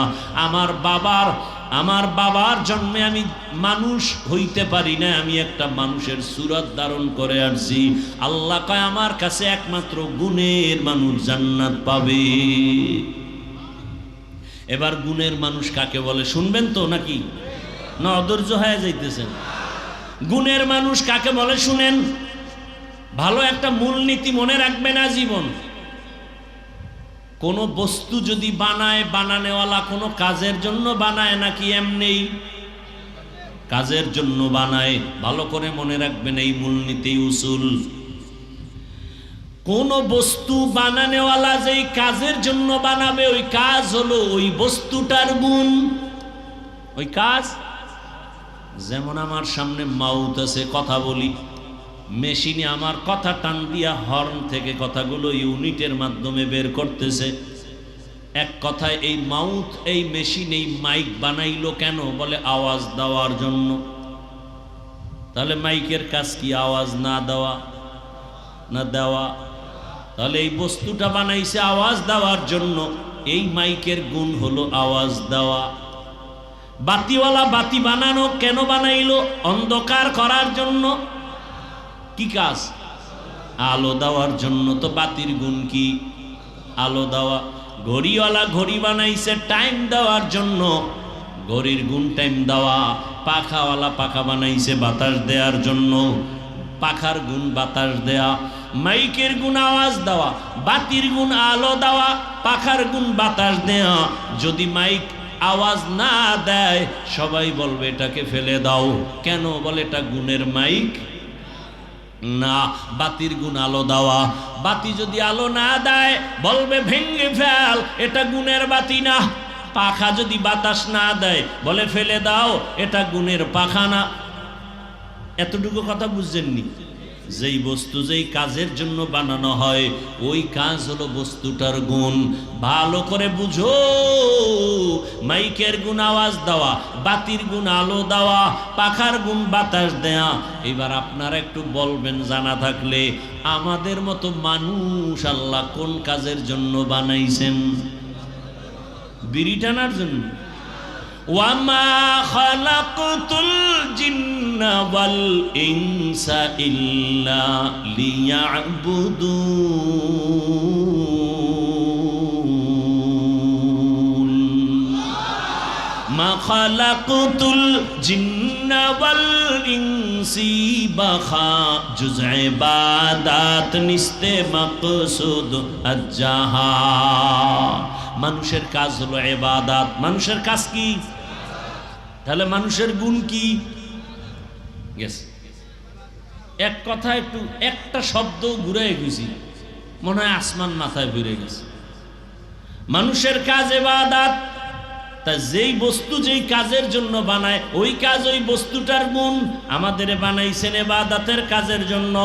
Speaker 1: আমার বাবার জন্মে আমি মানুষ হইতে পারি না, আমি একটা মানুষের সুরত ধারণ করে আসছি। আল্লাহ কয় আমার কাছে একমাত্র গুণের মানুষ জান্নাত পাবে। এবার গুণের মানুষ কাকে বলে শুনবেন তো, নাকি না অধৈর্য হয়ে যাইতেছেন? গুণের মানুষ কাকে বলে শুনেন, ভালো একটা মূলনীতি মনে রাখবেন আজীবন। কোনো বস্তু যদি বানায়, বানানেওয়ালা কোনো কাজের জন্য বানায় নাকি এমনি? কাজের জন্য বানায়। ভালো করে মনে রাখবেন এই মূলনীতি, উসুল। কোন বস্তু বানানেওয়ালা যেই কাজের জন্য বানাবে, ওই কাজ হলো ওই বস্তুটার গুণ, ওই কাজ। যেমন আমার সামনে মাউথ আছে, কথা বলি, মেশিনে আমার কথা টান দিয়া হর্ন থেকে কথাগুলো ইউনিটের মাধ্যমে বের করতেছে। এক কথায় এই মাউথ, এই মেশিন, এই মাইক বানাইলো কেন? বলে আওয়াজ দেওয়ার জন্য। তাহলে মাইকের কাজ কি? আওয়াজ না দেওয়া না দেওয়া? তাহলে এই বস্তুটা বানাইছে আওয়াজ দেওয়ার জন্য, এই মাইকের গুণ হলো আওয়াজ দেওয়া। বাতিওয়ালা বাতি বানানো কেন বানাইলো? অন্ধকার করার জন্য। কি কাজ? আলো দেওয়ার জন্য। তো বাতির গুণ কি? আলো দেওয়া। ঘড়িওয়ালা ঘড়ি বানাইছে টাইম দেওয়ার জন্য, ঘড়ির গুণ টাইম দেওয়া। পাখাওয়ালা পাখা বানাইছে বাতাস দেওয়ার জন্য, পাখার গুণ বাতাস দেয়া। মাইকের গুণ আওয়াজ দেওয়া, বাতির গুণ আলো দেওয়া, পাখার গুণ বাতাস দেয়া। যদি মাইক আওয়াজ না দেয় সবাই বলবে এটাকে ফেলে দাও। কেন? বলে এটা গুণের মাইক না। বাতির গুণ আলো দেওয়া। বাতি যদি আলো না দেয় বলবে ভেঙ্গে ফেল, এটা গুণের বাতি না। পাখা যদি বাতাস না দেয় বলে ফেলে দাও, এটা গুণের পাখা না। এতটুকু কথা বুঝছেননি? যেই বস্তু যেই কাজের জন্য বানানো হয় ওই কাজ হলো বস্তুটার গুণ। ভালো করে বুঝো। মাইকের গুণ আওয়াজ দেওয়া, বাতির গুণ আলো দেওয়া, পাখার গুণ বাতাস দেয়া। এবার আপনারা একটু বলবেন জানা থাকলে, আমাদের মতো মানুষ আল্লাহ কোন কাজের জন্য বানাইছেন? বিড়ি টানার জন্য। ওয়ামা খালাকতুল জিন্না ওয়াল ইনসা ইল্লা লিয়াবুদুন। মা খালাকতুল জিন্না ওয়াল ইনসি বাখা জুজ ইবাদাত নিস্তে মাকসুদ আজ্জাহা। মানুষের কাজ হলো ইবাদত। মানুষের কাজ কি? তাহলে মানুষের গুণ কি? গেছে এক কথা। একটু একটা শব্দ ঘুরে গেছি, মনে হয় আসমান মাথায় ঘুরে গেছে। মানুষের কাজ ইবাদত। তা যেই বস্তু যেই কাজের জন্য বানায় ওই কাজ ওই বস্তুটার গুণ। আমাদের বানাইছেন ইবাদতের কাজের জন্য,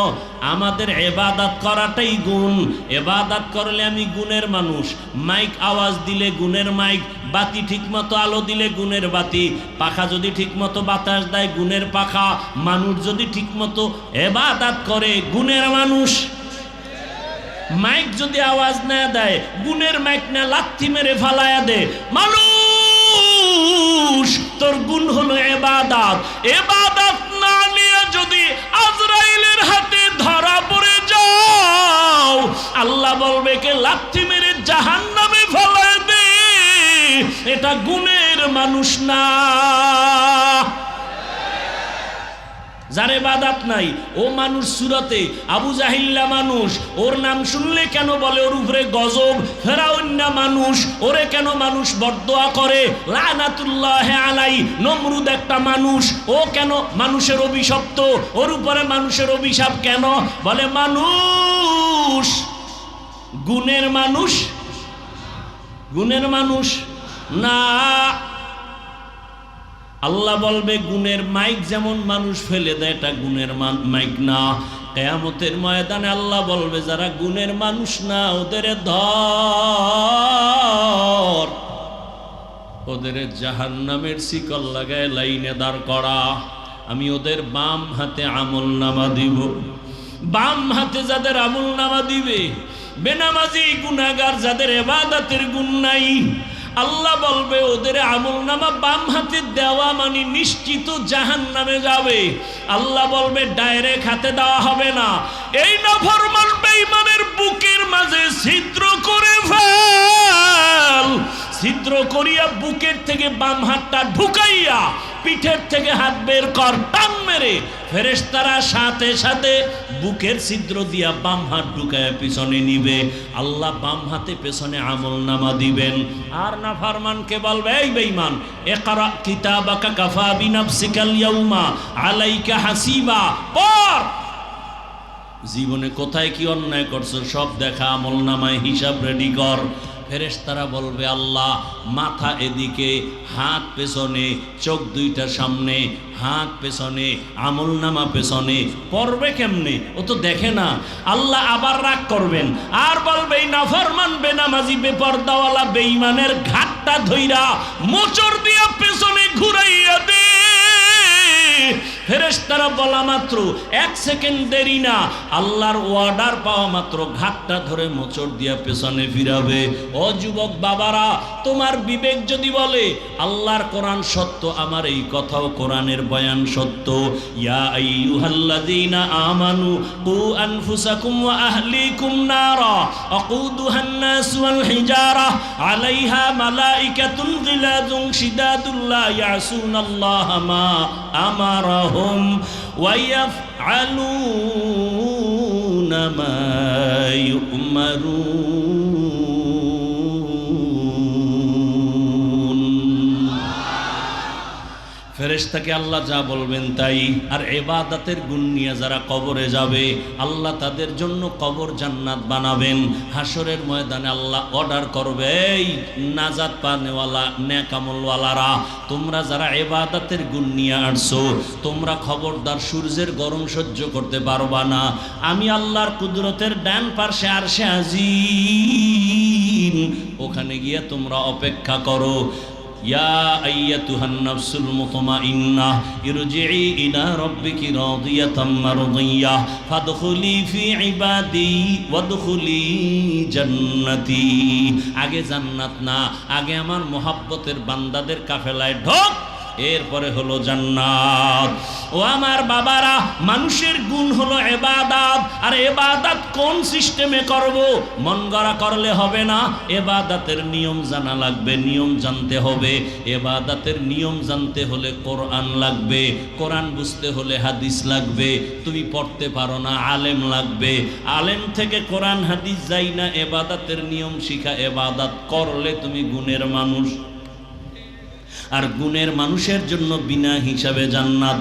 Speaker 1: আমাদের ইবাদত করাটাই গুণ। ইবাদত করলে আমি গুণের মানুষ। মাইক আওয়াজ দিলে গুণের মাইক, বাতি ঠিকমতো আলো দিলে গুণের বাতি, পাখা যদি ঠিকমতো বাতাস দেয় গুণের পাখা, মানুষ যদি ঠিকমতো ইবাদত করে গুণের মানুষ। মাইক যদি আওয়াজ না দেয় গুণের মাইক না লাথি মেরে ফালায়া দে। মানুষ তোর গুণ হলো ইবাদত। ইবাদত না নিয়ে যদি আজরাইলের হাতে ধরা পড়ে যাও আল্লাহ বলবে কে লাথি মেরে জাহান্নামে ফেলায় দে। এটা গুণের মানুষ না। যার ইবাদত নাই ও মানুষ। সুরতে আবু জাহিল্লা মানুষ, ওর নাম শুনলে কেন বলে ওর উপরে গজব। ফেরাউন না মানুষ, ওরে কেন মানুষ বরদোয়া করে লানাতুল্লাহ আলাই। নমরুদ একটা মানুষ, ও কেন মানুষের অভিশপ্ত, ওর উপরে মানুষের অভিশাপ কেন? বলে মানুষ গুণের মানুষ, গুণের মানুষ না। আল্লাহ বলবে গুণের মাইক যেমন মানুষ ফেলে দেয় এটা গুণের মাইক না। কিয়ামতের ময়দানে আল্লাহ বলবে যারা গুণের মানুষ না ওদের ধর, ওদের জাহান্নামের শিকল লাগায় লাইনে দাঁড় করা। আমি ওদের বাম হাতে আমলনামা দিব। বাম হাতে যাদের আমলনামা দিবে, বেনামাজি গুনাহগার যাদের ইবাদতের গুণ নাই, আল্লাহ বলবে ওদের আমলনামা বাম হাতে দেওয়া মানে নিশ্চিত জাহান্নামে যাবে। আল্লাহ বলবে ডাইরেক্ট হাতে দেওয়া হবে না। এই নাফরমান বেঈমানের বুকের মাঝে ছিদ্র করে ফেল। ছিদ্র করিয়া বুকের থেকে বাম হাতটা ঢুকাইয়া পিঠের থেকে হাত বের কর, টান মেরে ফেরেশতারা সাথে সাথে বুকের ছিদ্র দিয়া বাম হাত ঢুকায়া পিছনে নিবে। আল্লাহ বাম হাতে পেছনে আমলনামা দিবেন। আর নাফরমানকে বলবে এই বেঈমান ইকরা কিতাবাকা কাফা বিনাফসিকাল ইয়াউমা আলাইকা হাসিবা। পড়, জীবনে কোথায় কি অন্যায় করছো সব দেখা, আমলনামায় হিসাব রেডি কর। ফেরেশতারা বলবে আল্লাহ মাথা এদিকে, হাত পেছনে, চোখ দুইটা সামনে, হাত পেছনে, আমলনামা পেছনে। পড়বে কেমনে? ও তো দেখে না। আল্লাহ আবার রাগ করবেন আর বলবে এই নাফরমান বেনামাজি বেপরদাওয়ালা বেঈমানের ঘাটটা ধইরা মোচড় দিয়া পেছনে ঘুরাইয়া দে। ফেরেশতারা বলা মাত্র 1 সেকেন্ড দেরি না, আল্লাহর অর্ডার পাওয়া মাত্র ঘাটটা ধরে মোচড় দিয়া পেছনে ফিরাবে। ও যুবক বাবারা, তোমার বিবেক যদি বলে আল্লাহর কোরআন সত্য, আমার এই কথাও কোরআনের বয়ান সত্য। ইয়া আইয়ুহাল্লাযীনা আমানু কু আনফুসাকুম ওয়া আহলিকুম নারা আকুদুহান নাস ওয়াল হিজারা আলাইহা মালাইকাতুন গিলাযুন শিদাদুল লা ইয়াসুনাল্লাহা মা আমারাহুম ওয়া ইয়াফআলুনা মা ইউমারুন। ফেরেশতাকে আল্লাহ যা বলবেন তাই। আর ইবাদতের গুণ নিয়ে যারা কবরে যাবে, আল্লাহ তাদের জন্য কবর জান্নাত বানাবেন। হাসরের ময়দানে আল্লাহ অর্ডার করবে, এই নাজাত পানেওয়ালা নেক আমলওয়ালারা, তোমরা যারা ইবাদতের গুণ নিয়ে আসছো, তোমরা খবরদার সূর্যের গরম সহ্য করতে পারবা না। আমি আল্লাহর কুদরতের ডান পাশে আরশে আজিম, ওখানে গিয়ে তোমরা অপেক্ষা করো। ইয়া আইয়াতুহান নাফসুল মুতমাইন্নাহ ইরজিই ইলা রাব্বিকি রাদিয়াতাম মারদিয়াহ ফাদখুলি ফি ইবাদি ওয়াদখুলি জান্নাতি। আগে জান্নাত না, আগে আমার মোহাব্বতের বান্দাদের কাফেলায় ঢোক, এরপরে হলো জান্নাত। ও আমার বাবারা, মানুষের গুণ হলো ইবাদত। আর ইবাদত কোন সিস্টেমে করব? মন গড়া করলে হবে না, ইবাদতের নিয়ম জানা লাগবে, নিয়ম জানতে হবে। ইবাদতের নিয়ম জানতে হলে কোরআন লাগবে, কোরআন বুঝতে হলে হাদিস লাগবে। তুমি পড়তে পারো না, আলেম লাগবে, আলেম থেকে কোরআন হাদিস যাই না, ইবাদতের নিয়ম শিখা। ইবাদত করলে তুমি গুণের মানুষ, আর গুণের মানুষের জন্য বিনা হিসাবে জান্নাত।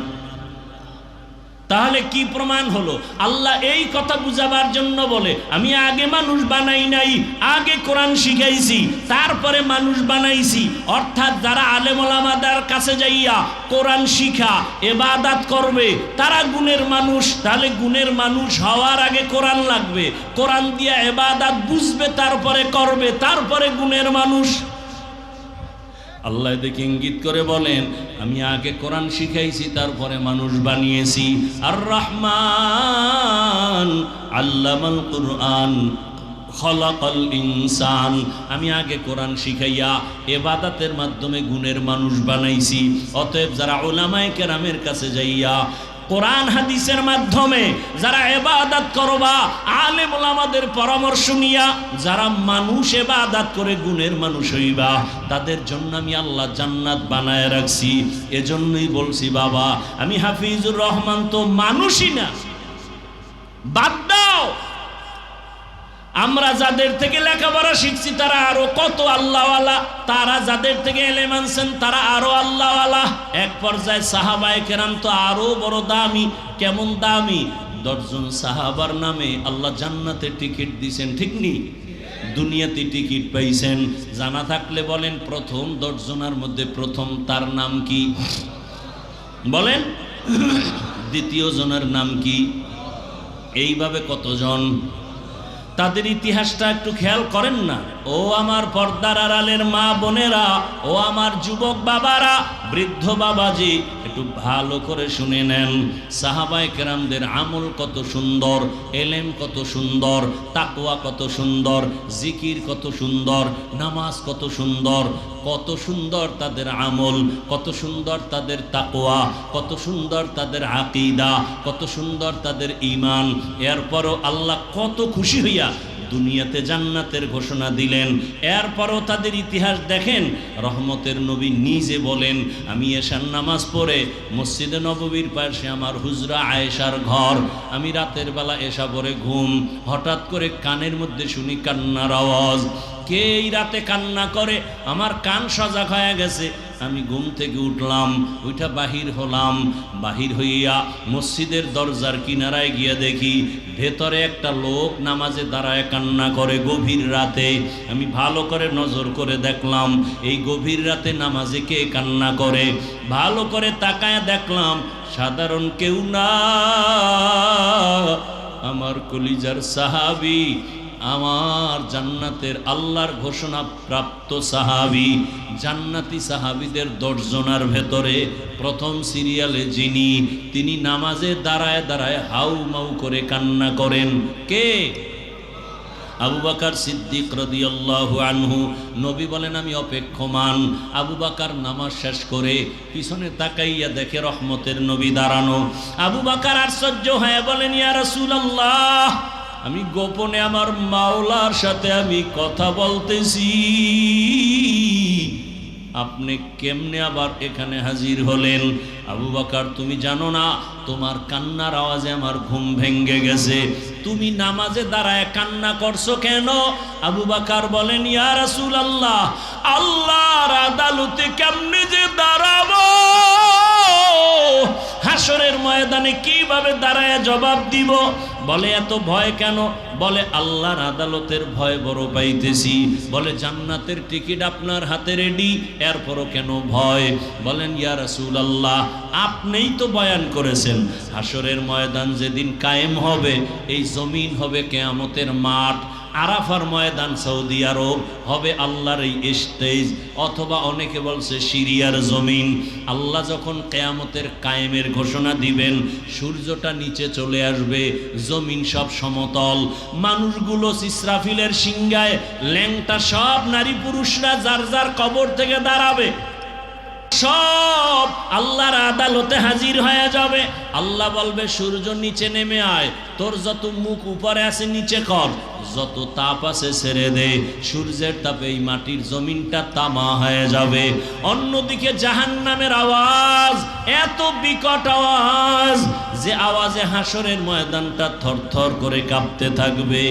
Speaker 1: তাহলে কি প্রমাণ হলো? আল্লাহ এই কথা বুঝাবার জন্য বলে, আমি আগে মানুষ বানাই নাই, আগে কোরআন শিখাইছি, তারপরে মানুষ বানাইছি। অর্থাৎ যারা আলেম ওলামাদের কাছে যাইয়া কোরআন শিখা ইবাদত করবে, তারা গুণের মানুষ। তাহলে গুণের মানুষ হওয়ার আগে কোরআন লাগবে, কোরআন দিয়া ইবাদত বুঝবে, তারপরে করবে, তারপরে গুণের মানুষ। আল্লাহ দেখে ইঙ্গিত করে বলেন, আমি আগে কোরআন শিখাইছি, তারপরে মানুষ বানিয়েছি। আর রহমান আল্লামাল কুরআন খলাকাল ইনসান, আমি আগে কোরআন শিখাইয়া ইবাদতের মাধ্যমে গুণের মানুষ বানাইছি। অতএব যারা উলামায়ে কেরামের কাছে যাইয়া কোরআন হাদিসের মাধ্যমে যারা ইবাদত করবা, আলেম ওলামাদের পরামর্শ নিয়া যারা মানুষ ইবাদত করে গুণের মানুষ হইবা, তাদের জন্য আমি আল্লাহ জান্নাত বানায় রাখছি। এজন্যই বলছি বাবা, আমি হাফিজুর রহমান তো মানুষই না। বাদ দাও, আমরা যাদের থেকে লেখাপড়া শিখছি তারা আরো কত আল্লাহওয়ালা, তারা যাদের থেকে ইলম আনছেন তারা আরো আল্লাহওয়ালা। এক পর্যায়ে সাহাবায়ে কেরাম তো আরো বড় দামি। কেমন দামি? 10 জন সাহাবার নামে আল্লাহ জান্নাতে টিকিট দিয়েছেন, ঠিক নি? দুনিয়াতে টিকিট পাইছেন। জানা থাকলে বলেন, প্রথম 10 জনের মধ্যে প্রথম তার নাম কি বলেন? দ্বিতীয় জনের নাম কি? এইভাবে কতজন? তাদের ইতিহাসটা একটু খেয়াল করেন না। ও আমার পর্দার আড়ালের মা বোনেরা, ও আমার যুবক বাবারা, বৃদ্ধ বাবাজি, একটু ভালো করে শুনে নেন। সাহাবায়ে কেরামদের আমল কত সুন্দর, এলেম কত সুন্দর, তাকওয়া কত সুন্দর, জিকির কত সুন্দর, নামাজ কত সুন্দর, কত সুন্দর তাদের আমল, কত সুন্দর তাদের তাকওয়া, কত সুন্দর তাদের আকীদা, কত সুন্দর তাদের ঈমান। এরপরও আল্লাহ কত খুশি হইয়া দুনিয়াতে জান্নাতের ঘোষণা দিলেন। এরপরও তাদের ইতিহাস দেখেন। রহমতের নবী নিজে বলেন, আমি এশার নামাজ পড়ে মসজিদে নববীর পাশে আমার হুজরা আয়েশার ঘর, আমি রাতের বেলা এশা পড়ে ঘুম, হঠাৎ করে কানের মধ্যে শুনি কান্নার আওয়াজ। কে এই রাতে কান্না করে? আমার কান সজাগ হয়ে গেছে। আমি ঘুম থেকে উঠলাম, ওইটা বাহির হলাম। বাহির হইয়া মসজিদের দরজার কিনারায় গিয়ে দেখি ভেতরে একটা লোক নামাজে দাঁড়ায় কান্না করে গভীর রাতে। আমি ভালো করে নজর করে দেখলাম এই গভীর রাতে নামাজে কে কান্না করে। ভালো করে তাকায় দেখলাম সাধারণ কেউ না, আমার কলিজার সাহাবী আমার জান্নাতের আল্লাহর ঘোষণা প্রাপ্ত সাহাবী, জান্নাতি সাহাবীদের 10 জনের ভেতরে প্রথম সিরিয়ালে যিনি, তিনি নামাজে দাঁড়ায় দাঁড়ায় হাউ মাউ করে কান্না করেন। কে? আবু বকর সিদ্দিক রাদিয়াল্লাহু আনহু। নবী বলেন আমি অপেক্ষমান। আবু বকর নামাজ শেষ করে পিছনে তাকাইয়া দেখে রহমতের নবী দাঁড়ানো। আবু বকর আশ্চর্য হয়ে বলেন ইয়া রাসূলুল্লাহ, আমি গোপনে আমার মাওলার সাথে আমি কথা বলতেছি, আপনি কেমনে আবার এখানে হাজির হলেন? আবু বকর, তুমি জানো না তোমার কান্নার আওয়াজে আমার ঘুম ভেঙে গেছে, তুমি নামাজে দাঁড়ায় কান্না করছো কেন? আবু বকর বলেন ইয়া রাসূলুল্লাহ, আল্লাহর আদালতে কেমনে যে দাঁড়াবো, হাসরের ময়দানে কিভাবে দাঁড়ায় জবাব দিব? বলে এত ভয় কেন? বলে আল্লাহর আদালতের ভয় বড় পাইতেছি। বলে জান্নাতের টিকিট আপনার হাতে রেডি, এরপরও কেন ভয়? বলেন ইয়া রাসূলুল্লাহ, আপনিই তো বয়ান করেছেন হাসরের ময়দান যেদিন কায়েম হবে, এই জমিন হবে কিয়ামতের মাঠ, আরাফার ময়দান সৌদি আরব হবে আল্লাহর এই স্টেজ, অথবা অনেকে বলছে সিরিয়ার জমিন। আল্লাহ যখন কিয়ামতের কায়েমের ঘোষণা দিবেন, সূর্যটা নিচে চলে আসবে, জমিন সব সমতল, মানুষগুলো ইসরাফিলের সিংহায় ল্যাংটা সব নারী পুরুষরা যার যার কবর থেকে দাঁড়াবে, সব আল্লাহর আদালতে হাজির হয়ে যাবে। আল্লাহ বলবে সূর্য নিচে নেমে আয়, তোর যত মুখ উপরে আছে নিচে কর, যত তাপ আছে ছেড়ে দে। সূর্যের তাপে এই মাটির জমিনটা তামা হয়ে যাবে। অন্যদিকে জাহান্নামের আওয়াজ এত বিকট আওয়াজ যে আওয়াজে হাসরের ময়দানটা থরথর করে কাঁপতে থাকবে।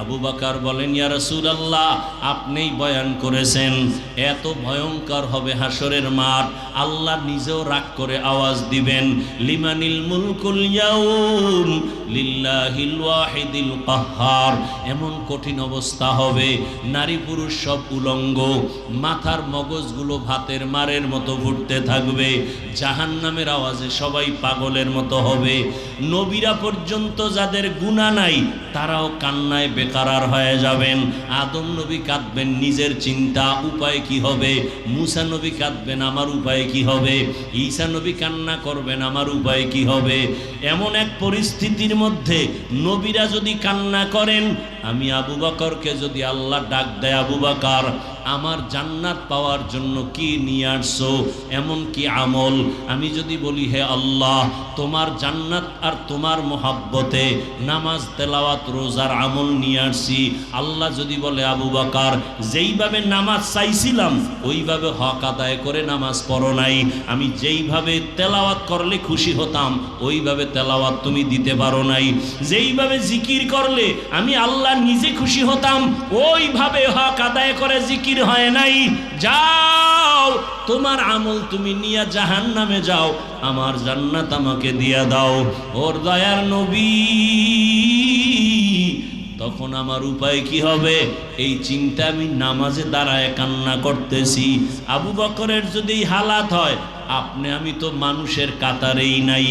Speaker 1: আবু বকর বলেন ইয়া রাসূলুল্লাহ, আপনিই বয়ান করেছেন এত ভয়ঙ্কর হবে হাসরের মাঠ। আল্লাহ নিজেও রাগ করে আওয়াজ দিবেন, লিমানিল মুলকুল ইয়াউম লিল্লাহিল ওয়াহিদিল কাহ্হার। এমন কঠিন অবস্থা হবে, নারী পুরুষ সব উলঙ্গ, মাথার মগজগুলো ভাতের মারের মতো ফুটতে থাকবে, জাহান্নামের আওয়াজে সবাই পাগলের মতো হবে। নবীরা পর্যন্ত যাদের গুনাহ নাই তারাও কান্নায় বেকারার হয়ে যাবেন। আদম নবী কাঁদবেন নিজের চিন্তা, উপায় কি হবে? মুসা নবী কাঁদবেন আমার উপায় কি হবে? ঈসা নবী কান্না করবেন আমার উপায় কি হবে? এমন এক পরিস্থিতির মধ্যে নবীরা যদি কান্না করেন, আমি আবু বকরকে যদি আল্লাহ ডাক দেয়, আবু বকর আমার জান্নাত পাওয়ার জন্য কি নিয়ে আসছো, এমন কি আমল? আমি যদি বলি হে আল্লাহ তোমার জান্নাত আর তোমার মোহাব্বতে নামাজ তেলাওয়াত রোজার আমল নিয়ে আসছি, আল্লাহ যদি বলে আবু বকর যেইভাবে নামাজ চাইছিলাম ওইভাবে হক আদায় করে নামাজ পড়ো নাই, আমি যেইভাবে তেলাওয়াত করলে খুশি হতাম ওইভাবে তেলাওয়াত তুমি দিতে পারো নাই, যেইভাবে জিকির করলে আমি আল্লাহ নিজে খুশি হতাম ওইভাবে হক আদায় করে জিকির হয় নাই, যাও তোমার আমল তুমি নিয়ে জাহান্নামে যাও, আমার জান্নাত আমাকে দিয়া দাও। ওর দয়ার নবী, তখন আমার উপায় কি হবে? এই চিন্তা আমি নামাজে দাঁড়ায় কান্না করতেছি। আবু বকরের যদি হালাত হয়, আপনি আমি তো মানুষের কাতারেই নাই,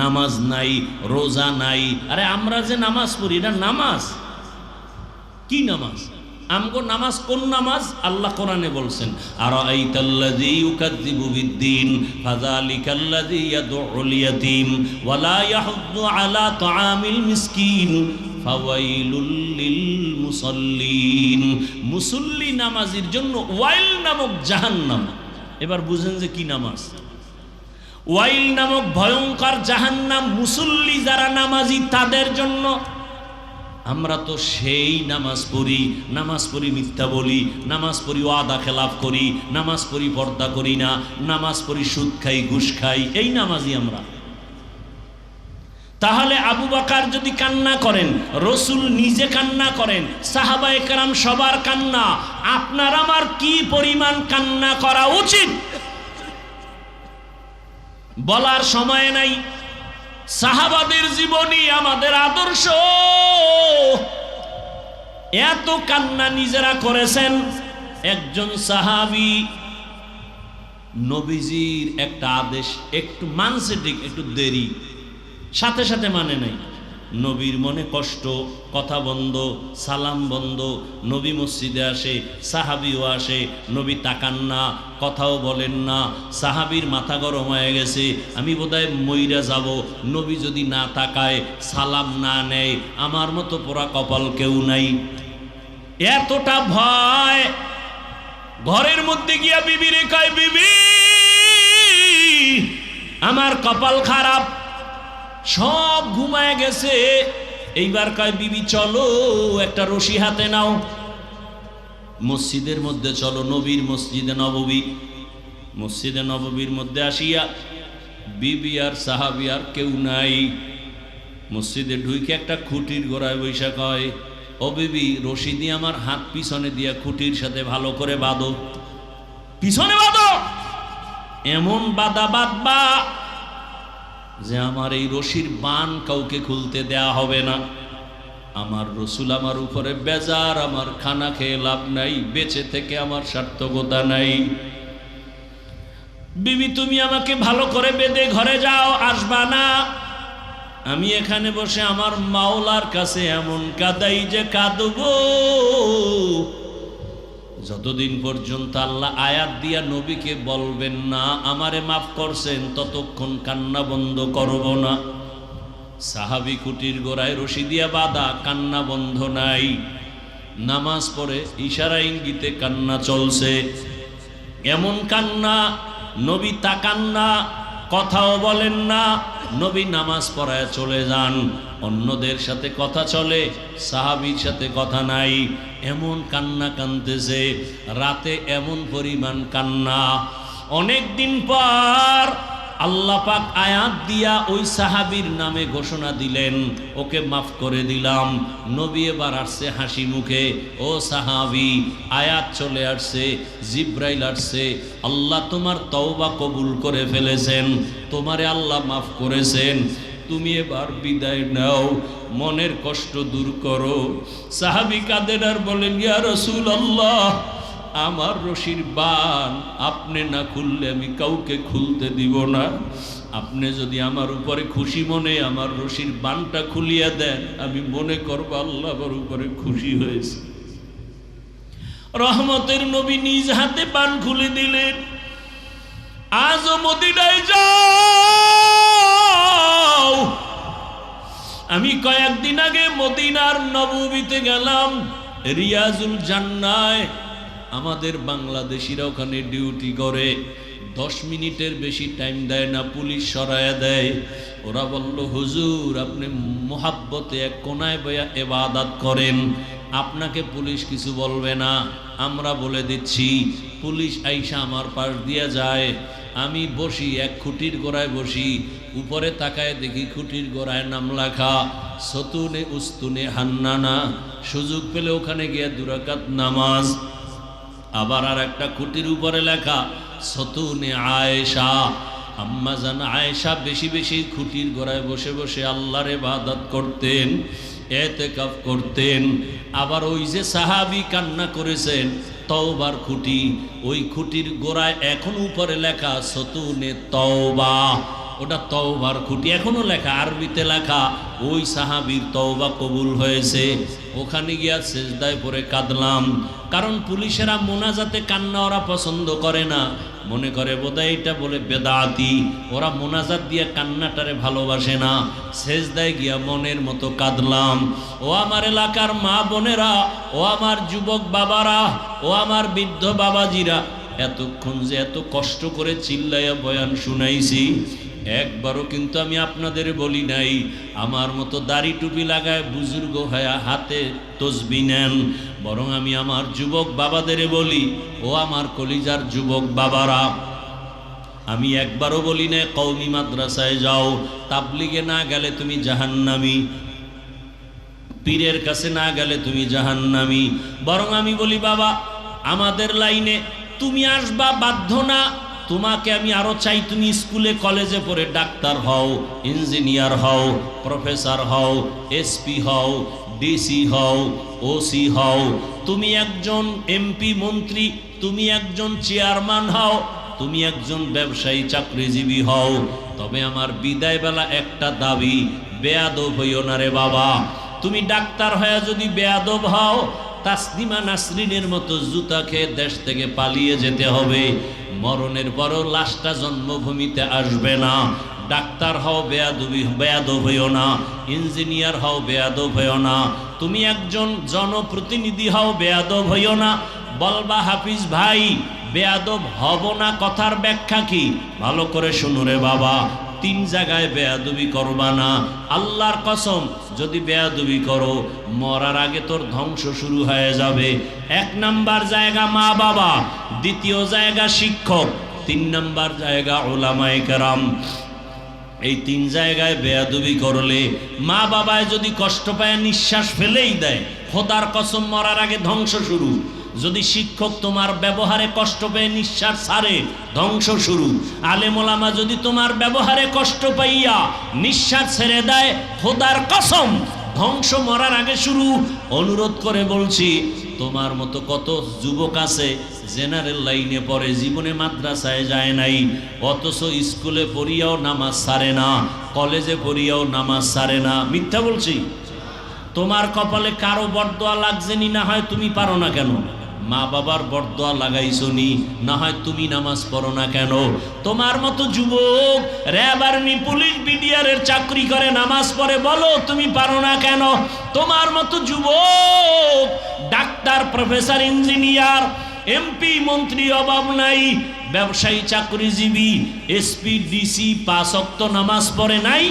Speaker 1: নামাজ নাই, রোজা নাই। আরে আমরা যে নামাজ পড়ি না, নামাজ কি নামাজ? আমগো নামাজ কোন নামাজ? আল্লাহ কোরআনে বলছেন আরাআইতাল্লাযী ইউকাযযিবু বিদ্দীন ফাযালিকাল্লাযী ইয়াদউল ইয়াতীম ওয়া লা ইয়াহুদ্দু আলা তাআমিল মিসকিন ফাওয়াইলুল লিল মুসাল্লিন। মুসল্লি নামাজির জন্য ওয়াইল নামক জাহান্নাম। এবার বুঝেন যে কি নামাজ। ওয়াইল নামক ভয়ঙ্কর জাহান্নাম মুসল্লি যারা নামাজি তাদের জন্য। আমরা তো সেই নামাজ পড়ি মিথ্যা বলি, নামাজ পড়ি ওয়াদা খেলাফ করি, নামাজ পড়ি পর্দা করি না, নামাজ পড়ি সুদ খাই, ঘুষ খাই, এই নামাজি আমরা। তাহলে আবু বকর যদি কান্না করেন, রসুল নিজে কান্না করেন, সাহাবায়ে কেরাম সবার কান্না, আপনার আমার কি পরিমাণ কান্না করা উচিত বলার সময় নাই। সাহাবাদের জীবনী আমাদের আদর্শ। এত কান্না নিজেরা করেছেন। একজন সাহাবী নবীজির একটা আদেশ একটু মানছে, ঠিক একটু দেরি, সাথে সাথে মানে নাই। নবীর মনে কষ্ট, কথা বন্ধ, সালাম বন্ধ। নবী মসজিদে আসে, সাহাবিও আসে, নবী তাকান না, কথাও বলেন না। সাহাবীর মাথা গরম হয়ে গেছে, আমি বোধহয় মইরা যাব, নবী যদি না তাকায়, সালাম না নেয়, আমার মতো পোড়া কপাল কেউ নাই। এতটা ভয়, ঘরের মধ্যে গিয়া বিবিরে কয়, বিবি আমার কপাল খারাপ, সব ঘুমায় গেছে। এইবার কয়, বিবি চলো, একটা রশি হাতে নাও, মসজিদের মধ্যে চলো, নবীর মসজিদে নববী। মসজিদে নববীর মধ্যে আসিয়া বিবি আর সাহাবী আর কেউ নাই। মসজিদে ঢুকে একটা খুঁটির গোড়ায় বৈশা কয়, ও বিবি, রশি দিয়ে আমার হাত পিছনে দিয়া খুঁটির সাথে ভালো করে বাঁধো, পিছনে বাঁধো, এমন বাঁধা বাঁধবা যে আমার এই রশির বান কাউকে খুলতে দেয়া হবে না। আমার রসুল আমার উপরে বেজার, আমার খানা খেয়ে লাভ নাই, বেঁচে থেকে আমার সার্থকতা নাই। বিবি তুমি আমাকে ভালো করে বেঁধে ঘরে যাও, আসবা না। আমি এখানে বসে আমার মাওলার কাছে এমন কাঁদাই যে কাঁদবো, যতদিন পর্যন্ত আল্লাহ আয়াত দিয়া নবীকে বলবেন না আমারে মাফ করছেন, ততক্ষণ কান্না বন্ধ করব না। সাহাবী খুঁটির গোড়ায় রশি দিয়া বাঁধা, কান্না বন্ধ নাই। নামাজ পড়ে ইশারা ইঙ্গিতে কান্না চলছে, এমন কান্না, নবী তাকান না, কথাও বলেন না। নবী নামাজ পড়ায় চলে যান, অন্যদের সাথে কথা চলে, সাহাবীর সাথে কথা নাই। এমন কান্না কাঁদতেছে, রাতে এমন পরিমাণ কান্না। অনেক দিন পর আল্লাহ পাক আয়াত দিয়া ওই সাহাবীর নামে ঘোষণা দিলেন, ওকে মাফ করে দিলাম। নবী এবার আসছে হাসি মুখে, ও সাহাবী, আয়াত চলে আসছে, জিব্রাইল আসছে, আল্লাহ তোমার তওবা কবুল করে ফেলেছেন, তোমারে আল্লাহ মাফ করেছেন, তুমি এবার বিদায় নাও, মনের কষ্ট দূর করো। সাহাবী কাঁদেন আর বলেন, ইয়া রাসূলুল্লাহ, আমার রশির বান আপনি না খুললে আমি কাউকে খুলতে দিব না। আপনি যদি আমার উপরে খুশি মনে আমার রশির বানটা খুলিয়া দেন, আমি মনে করব আল্লাহ আমার উপরে খুশি হয়েছে। রহমতের নবী নিজ হাতে বান খুলে দিলেন। আজও মদিনায় যাও। আমি কয়েকদিন আগে মদিনার নববীতে গেলাম, রিয়াজুল জান্নায় আমাদের বাংলাদেশিরা ওখানে ডিউটি করে, 10 মিনিটের বেশি টাইম দেয় না, পুলিশ সরায়া দেয়। ওরা বলল, হুজুর আপনি মোহাব্বতে এক কোনায় বয়া ইবাদত করেন, আপনাকে পুলিশ কিছু বলবে না, আমরা বলে দিচ্ছি। পুলিশ আইসা আমার পাশ দিয়া যায়, আমি বসি, এক খুঁটির গোড়ায় বসি, উপরে তাকায় দেখি খুঁটির গোড়ায় নাম লেখা সতুনে উস্তুনে হান্নানা। সুযোগ পেলে ওখানে গিয়ে 2 রাকাত নামাজ। আবার আর একটা খুঁটির উপরে লেখা সতুনে আয়েশা। আম্মা জান আয়েশা বেশি বেশি খুঁটির গোড়ায় বসে বসে আল্লাহর ইবাদত করতেন, ইতিকাফ করতেন। আবার ওই যে সাহাবী কান্না করেছেন তওবার খুঁটি, ওই খুঁটির গোড়ায় এখন উপরে লেখা সতুনে তওবা, ওটা তওবার খুঁটি এখনো লেখা, আরবিতে লেখা। ওই সাহাবীর তওবা কবুল হয়েছে। ওখানে গিয়া সেজদায় পড়ে কাঁদলাম, কারণ পুলিশেরা মোনাজাতে কান্না ওরা পছন্দ করে না, মনে করে বোধহয় এটা বলে বেদাতি, ওরা মোনাজাত দিয়ে কান্নাটারে ভালোবাসে না। সেজদায় গিয়া মনের মতো কাঁদলাম। ও আমার এলাকার মা বোনেরা, ও আমার যুবক বাবারা, ও আমার বৃদ্ধ বাবাজিরা, এতক্ষণ যে এত কষ্ট করে চিল্লাইয়া বয়ান শুনাইছি, একবারও কিন্তু আমি আপনাদের বলি নাই আমার মতো দাড়ি টুপি লাগায় বুজুর্গ হয়ে হাতে তসবিহ নেন, বরং আমি আমার যুবক বাবাদের বলি, ও আমার কলিজার যুবক বাবারা, আমি একবারও বলি না কওমি মাদ্রাসায় যাও, তাবলিগে না গেলে তুমি জাহান্নামী, পীরের কাছে না গেলে তুমি জাহান্নামী। বরং আমি বলি, বাবা আমাদের লাইনে তুমি আসবা বাধ্য না, তোমাকে আমি আরো চাই তুমি স্কুলে কলেজে পড়ে ডাক্তার হও, ইঞ্জিনিয়ার হও, প্রফেসর হও, এসপি হও, ডিসি হও, ওসি হও, তুমি একজন এমপি মন্ত্রী, তুমি একজন চেয়ারম্যান হও, তুমি একজন ব্যবসায়ী চাকরিজীবী হও, তবে আমার বিদায় বেলা একটা দাবি, বেয়াদব হইও না রে বাবা। তুমি ডাক্তার হয়ে যদি বেয়াদব হও, তাসলিমা নাসরিনের মতো জুতা খেয়ে দেশ থেকে পালিয়ে যেতে হবে। মরণের পরও লাশটা জন্মভূমিতে আসবে না। ডাক্তার হও, বেয়াদব হইও না। ইঞ্জিনিয়ার হও, বেয়াদব হইও না। তুমি একজন জনপ্রতিনিধি হও, বেয়াদব হইও না। বলবা হাফিজ ভাই বেয়াদব হব না, কথার ব্যাখ্যা কি? ভালো করে শুনো রে বাবা, 3 জায়গায় বেয়াদবি করবা না। আল্লাহর কসম, যদি বেয়াদবি করো মরার আগে তোর ধ্বংস শুরু হয়ে যাবে। 1 নাম্বার জায়গা মা বাবা, 2য় জায়গা শিক্ষক, 3 নাম্বার জায়গা উলামায়ে কেরাম। এই 3 জায়গায় বেয়াদবি করলে, মা বাবায় যদি কষ্ট পায় নিঃশ্বাস ফেলেই দেয়, খোদার কসম মরার আগে ধ্বংস শুরু। যদি শিক্ষক তোমার ব্যবহারে কষ্ট পেয়ে নিঃশ্বাস ছাড়ে, ধ্বংস শুরু। আলেম ওলামা যদি তোমার ব্যবহারে কষ্ট পাইয়া নিঃশ্বাস ছেড়ে দেয়, খোদার কসম ধ্বংস মরার আগে শুরু। অনুরোধ করে বলছি, তোমার মতো কত যুবক আছে জেনারেল লাইনে পড়ে, জীবনে মাদ্রাসায় যায় নাই, অথচ স্কুলে পড়িয়াও নামাজ ছাড়ে না, কলেজে পড়িয়াও নামাজ ছাড়ে না। মিথ্যা বলছি? তোমার কপালে কারো বরদোয়া লাগছেনি, না হয় তুমি পারো না কেন? মা বাবার বরদোয়া লাগাইছো নি, না হয় তুমি নামাজ পড়ো না কেন? তোমার মতো যুবক র্যাব, আর্মি, পুলিশ, বিডিআরের চাকরি করে, নামাজ পড়ে, বলো তুমি পারো না কেন? তোমার মতো যুবক ডাক্তার, প্রফেসর, ইঞ্জিনিয়ার, এমপি, মন্ত্রী অভাব নাই, ব্যবসায়ী, চাকরিজীবী, এসপি, ডিসি 5 ওয়াক্ত নামাজ পড়ে নাই?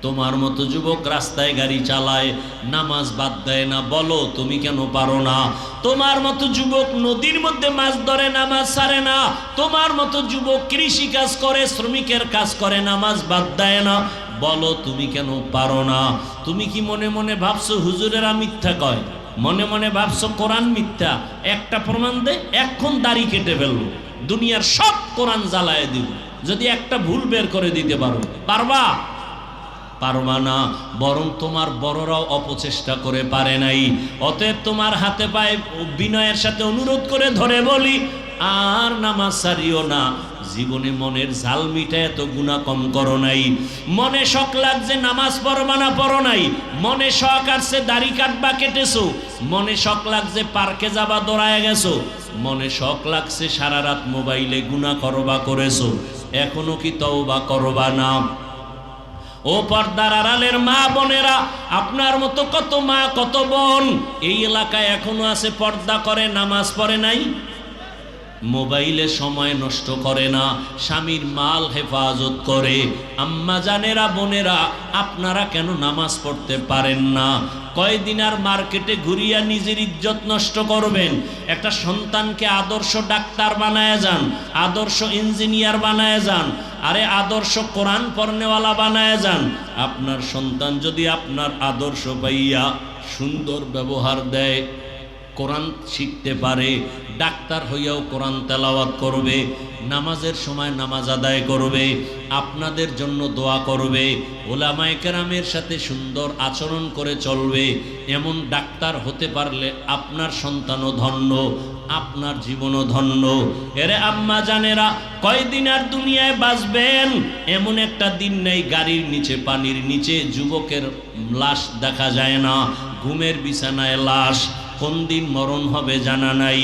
Speaker 1: তোমার মতো যুবক রাস্তায় গাড়ি চালায়, নামাজ বাদ দেয় না, বলো তুমি কেন পারো না? তোমার মতো যুবক নদীর মধ্যে মাছ ধরে, নামাজ ছাড়ে না। তোমার মতো যুবক কৃষি কাজ করে, শ্রমিকের কাজ করে, নামাজ বাদ দেয় না, বলো তুমি কেন পারো না? তুমি কি মনে মনে ভাবছো হুজুরেরা মিথ্যা কয়? মনে মনে ভাবছো কোরআন মিথ্যা? একটা প্রমাণ দে, এখন দাড়ি কেটে ফেলবো, দুনিয়ার সব কোরআন জ্বালায় দিব, যদি একটা ভুল বের করে দিতে পারো। পারবা? পারবা না। বরং তোমার বড়রাও অপচেষ্টা করে পারে নাই। অতএব তোমার হাতে পায়ে বিনয়ের সাথে অনুরোধ করে ধরে বলি, আর নামাজ ছাড়িও না। জীবনে মনের ঝাল মিটা এত গুনাহ কম করো নাই। মনে শখ লাগছে নামাজ পড়বা না, পড়ো নাই। মনে শখ আসছে দাড়ি কাটবা, কেটেছো। মনে শখ লাগছে পার্কে যাবা, দৌড়ায় গেছো। মনে শখ লাগছে সারা রাত মোবাইলে গুনাহ করবা, করেছো। এখনো কি তওবা করবা না? ও পর্দার আড়ালের মা বোনেরা, আপনার মতো কত মা, কত বোন এই এলাকায় এখনো আছে, পর্দা করে, নামাজ পড়ে নাই, মোবাইলে সময় নষ্ট করে না, স্বামীর মাল হেফাজত করে। আম্মা জানেরা, বোনেরা, আপনারা কেন নামাজ পড়তে পারেন না? কয়দিন আর মার্কেটে ঘুরিয়া নিজের ইজ্জত নষ্ট করবেন? একটা সন্তানকে আদর্শ ডাক্তার বানায় যান, আদর্শ ইঞ্জিনিয়ার বানায় যান, আরে আদর্শ কোরআন পড়নেওয়ালা বানায় যান। আপনার সন্তান যদি আপনার আদর্শ পাইয়া সুন্দর ব্যবহার দেয়, কোরআন শিখতে পারে, ডাক্তার হইয়াও কোরআন তেলাওয়াত করবে, নামাজের সময় নামাজ আদায় করবে, আপনাদের জন্য দোয়া করবে, ওলামায়ে কেরামের সাথে সুন্দর আচরণ করে চলবে, এমন ডাক্তার হতে পারলে আপনার সন্তানও ধন্য, আপনার জীবনও ধন্য। এরে আম্মা জানেরা, কয়দিন আর দুনিয়ায় বাঁচবেন? এমন একটা দিন নেই গাড়ির নিচে, পানির নিচে যুবকের লাশ দেখা যায় না, ঘুমের বিছানায় লাশ। কোন দিন মরণ হবে জানা নাই।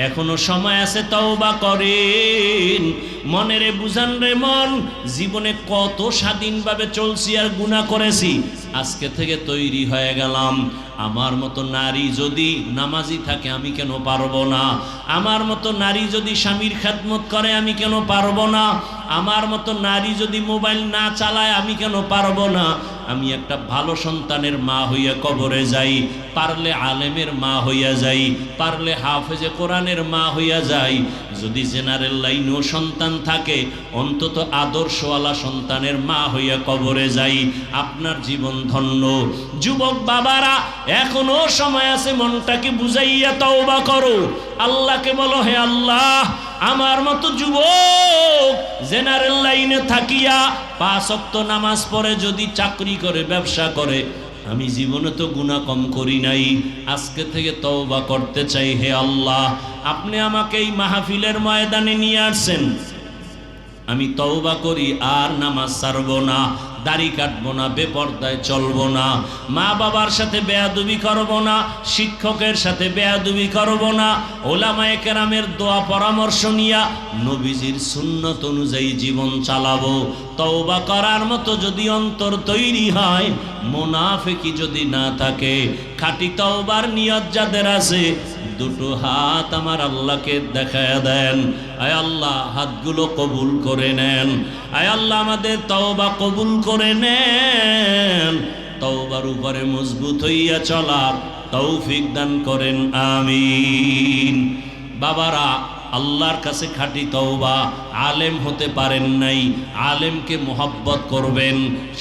Speaker 1: এখনো সময় আছে, তওবা করেন। মনেরে বুঝান রে মন, জীবনে কত স্বাধীনভাবে চলছি আর গুনাহ করেছি। আজকে থেকে তৈরি হয়ে গেলাম, আমার মতো নারী যদি নামাজি থাকে আমি কেন পারবো না? আমার মতো নারী যদি স্বামীর খেদমত করে আমি কেন পারবো না? আমার মতো নারী যদি মোবাইল না চালায় আমি কেন পারবো না? আমি একটা ভালো সন্তানের মা হইয়া কবরে যাই, পারলে আলেমের মা হইয়া যাই, পারলে হাফেজে কোরআনের মা হইয়া যাই। যদি জেনারেল লাইনেও সন্তান থাকে, অন্তত আদর্শওয়ালা সন্তানের মা হইয়া কবরে যাই। আপনার জীবন ধন্য। যুবক বাবারা, এখনো সময় আছে, মনটাকে বুঝাইয়া তওবা করো। আল্লাহকে বলো, হে আল্লাহ, আমার মতো যুবক জেনারেল লাইনে থাকিয়া 5 ওয়াক্ত নামাজ পড়ে যদি চাকরি করে, ব্যবসা করে, আমি জীবনে তো গুনাহ কম করি নাই, আজকে থেকে তওবা করতে চাই। হে আল্লাহ, আপনি আমাকে এই মাহফিলের ময়দানে নিয়ে আসছেন, আমি তওবা করি, আর নামাজ ছাড়বো না, দাড়ি কাটবো না, বেপরদায় চলবো না, মা বাবার সাথে বেয়াদবি করবো না, শিক্ষকের সাথে বেয়াদবি করবো না, ওলামায়ে কেরামের দোয়া পরামর্শ নিয়া নবীজির সুন্নত অনুযায়ী জীবন চালাবো। তওবা করার মতো যদি অন্তর তৈরি হয়, মুনাফিকি যদি না থাকে, খাঁটি তওবার নিয়ত যাদের আছে, দুটো হাত আমার আল্লাহকে দেখায় দেন। আয় আল্লাহ, হাতগুলো কবুল করে নেন। আয় আল্লাহ, আমাদের তওবা কবুল করে নেন। তওবার উপরে মজবুত হইয়া চলার তৌফিক দান করেন, আমিন। বাবারা, আল্লাহর কাছে খাঁটি তওবা। আলেম হতে পারেন নাই, আলেমকে মোহাব্বত করবেন,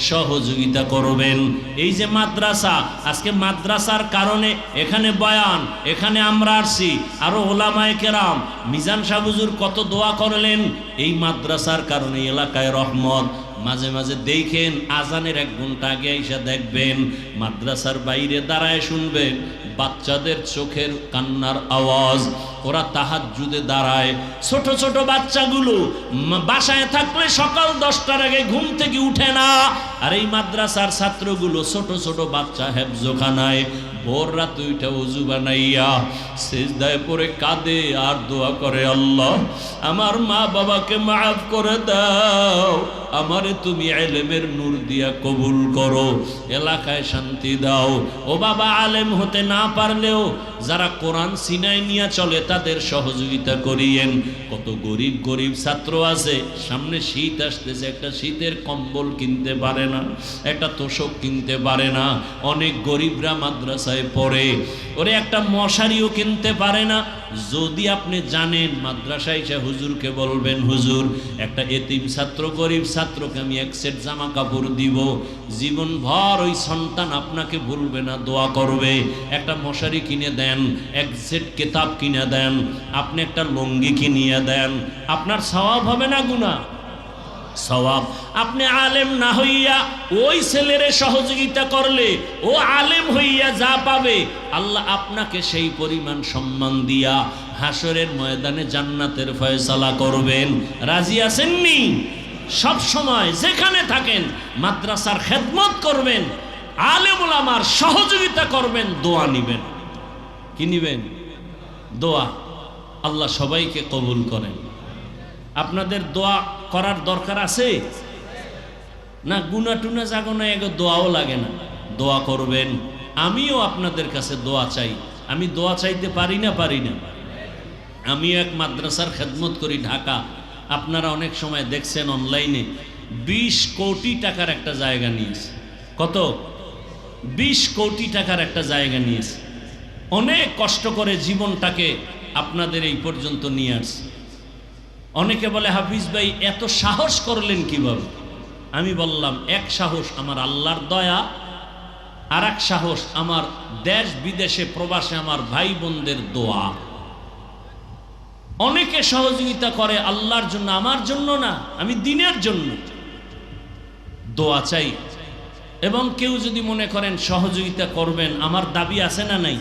Speaker 1: সহযোগিতা করবেন। এই যে মাদ্রাসা, আজকে মাদ্রাসার কারণে এখানে বয়ান, এখানে আমরা আসছি, আরো ওলামায়ে কেরাম, মিজান সাহেব হুজুর কত দোয়া করলেন। এই মাদ্রাসার কারণে এলাকায় রহমত। মাঝে মাঝে দেখেন, আজানের 1 ঘন্টা আগে এসে দেখবেন, মাদ্রাসার বাইরে দাঁড়ায় শুনবেন বাচ্চাদের চোখের কান্নার আওয়াজ। ওরা তাহাজ্জুদে দাঁড়ায়, ছোট ছোট বাচ্চাগুলো বাসায় থাকলে সকাল 10টার আগে ঘুম থেকে উঠে না, আর এই মাদ্রাসার ছাত্রগুলো ছোট ছোট বাচ্চা হেফজোখানায় ভোর রাত উঠে ওযু বানাইয়া সিজদায় পড়ে কাঁদে আর দোয়া করে, আল্লাহ আমার মা বাবাকে মাফ করে দাও, আমারে তুমি ইলমের নূর দিয়া কবুল করো, এলাকায় শান্তি দাও। ও বাবা, আলেম হতে না পারলেও যারা কোরআন সিনায় নিয়ে চলে তাদের সহযোগিতা করিয়েন। কত গরিব গরিব ছাত্র আছে, সামনে শীত আসতেছে, একটা শীতের কম্বল কিনতে পারে না, একটা তোষক কিনতে পারে না। অনেক গরিবরা মাদ্রাসায় পড়ে, ওরে একটা মশারিও কিনতে পারে না। যদি আপনি জানেন, মাদ্রাসায় এসে হুজুরকে বলবেন, হুজুর একটা এতিম ছাত্র, গরিব ছাত্রকে আমি 1 সেট জামা কাপড় দিব, জীবন ভর ওই সন্তান আপনাকে ভুলবে না, দোয়া করবে। একটা মশারি কিনে দেন, 1 সেট কিতাব কিনে দেন, আপনি একটা লুঙ্গি কিনিয়ে দেন, আপনার সওয়াব হবে না গুনাহ? সওয়াব। আপনি আলেম না হইয়া ওই ছেলেরে সহযোগিতা করলে, ও আলেম হইয়া যা পাবে, আল্লাহ আপনাকে সেই পরিমাণ সম্মান দিয়া হাসরের ময়দানে জান্নাতের ফয়সালা করবেন। রাজি আছেননি? সব সময় যেখানে থাকেন মাদ্রাসার খেদমত করবেন, আলেম ওলামার সহযোগিতা করবেন, দোয়া নিবেন। কি নিবেন? দোয়া। আল্লাহ সবাইকে কবুল করেন। আপনাদের দোয়া করার দরকার আছে না? গুনা টুনা জাগো না, এগো দোয়াও লাগে না, দোয়া করবেন। আমিও আপনাদের কাছে দোয়া চাই। আমি দোয়া চাইতে পারি না? পারি না। আমি এক মাদ্রাসার খেদমত করি ঢাকা। আপনারা অনেক সময় দেখছেন অনলাইনে, 20 কোটি টাকার একটা জায়গা নিয়েছে। কত? 20 কোটি টাকার একটা জায়গা নিয়েছে। অনেক কষ্ট করে জীবনটাকে আপনাদের এই পর্যন্ত নিয়ে আসছে। অনেকে বলে, হাফিজ ভাই এত সাহস করলেন কিভাবে? আমি বললাম, এক সাহস আমার আল্লাহর দয়া, আর এক সাহস আমার দেশ বিদেশে প্রবাসে আমার ভাই বোনদের দোয়া। অনেকে সহযোগিতা করে আল্লাহর জন্য, আমার জন্য না, আমি দিনের জন্য দোয়া চাই। এবং কেউ যদি মনে করেন সহযোগিতা করবেন, আমার দাবি আছে না নাই?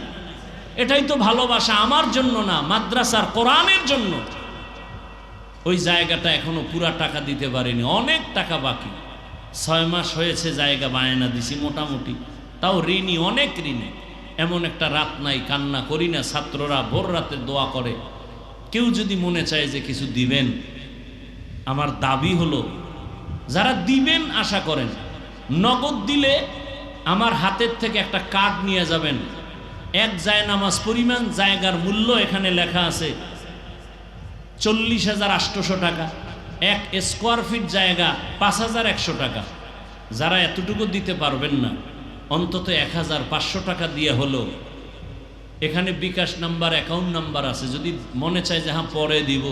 Speaker 1: এটাই তো ভালোবাসা, আমার জন্য না, মাদ্রাসার কোরআনের জন্য। ওই জায়গাটা এখনো পুরা টাকা দিতে পারিনি, অনেক টাকা বাকি। 6 মাস হয়েছে জায়গা বায়না দিছি মোটামুটি, তাও ঋণী, অনেক ঋণী। এমন একটা রাত নাই কান্না করি না। ছাত্ররা ভোর রাতে দোয়া করে। কেউ যদি মনে চায় যে কিছু দিবেন, আমার দাবি হলো যারা দিবেন আশা করেন, নগদ দিলে আমার হাতের থেকে একটা কার্ড নিয়ে যাবেন। 1 জায়নামাজ পরিমাণ জায়গার মূল্য এখানে লেখা আছে 40,800 টাকা। 1 স্কোয়ার ফিট জায়গা 5,100 টাকা। যারা এতটুকু দিতে পারবেন না, অন্তত 1,500 টাকা দিয়ে হলো এখানে বিকাশ নাম্বার, অ্যাকাউন্ট নাম্বার আছে। যদি মনে চায় যে হ্যাঁ পরে দিব,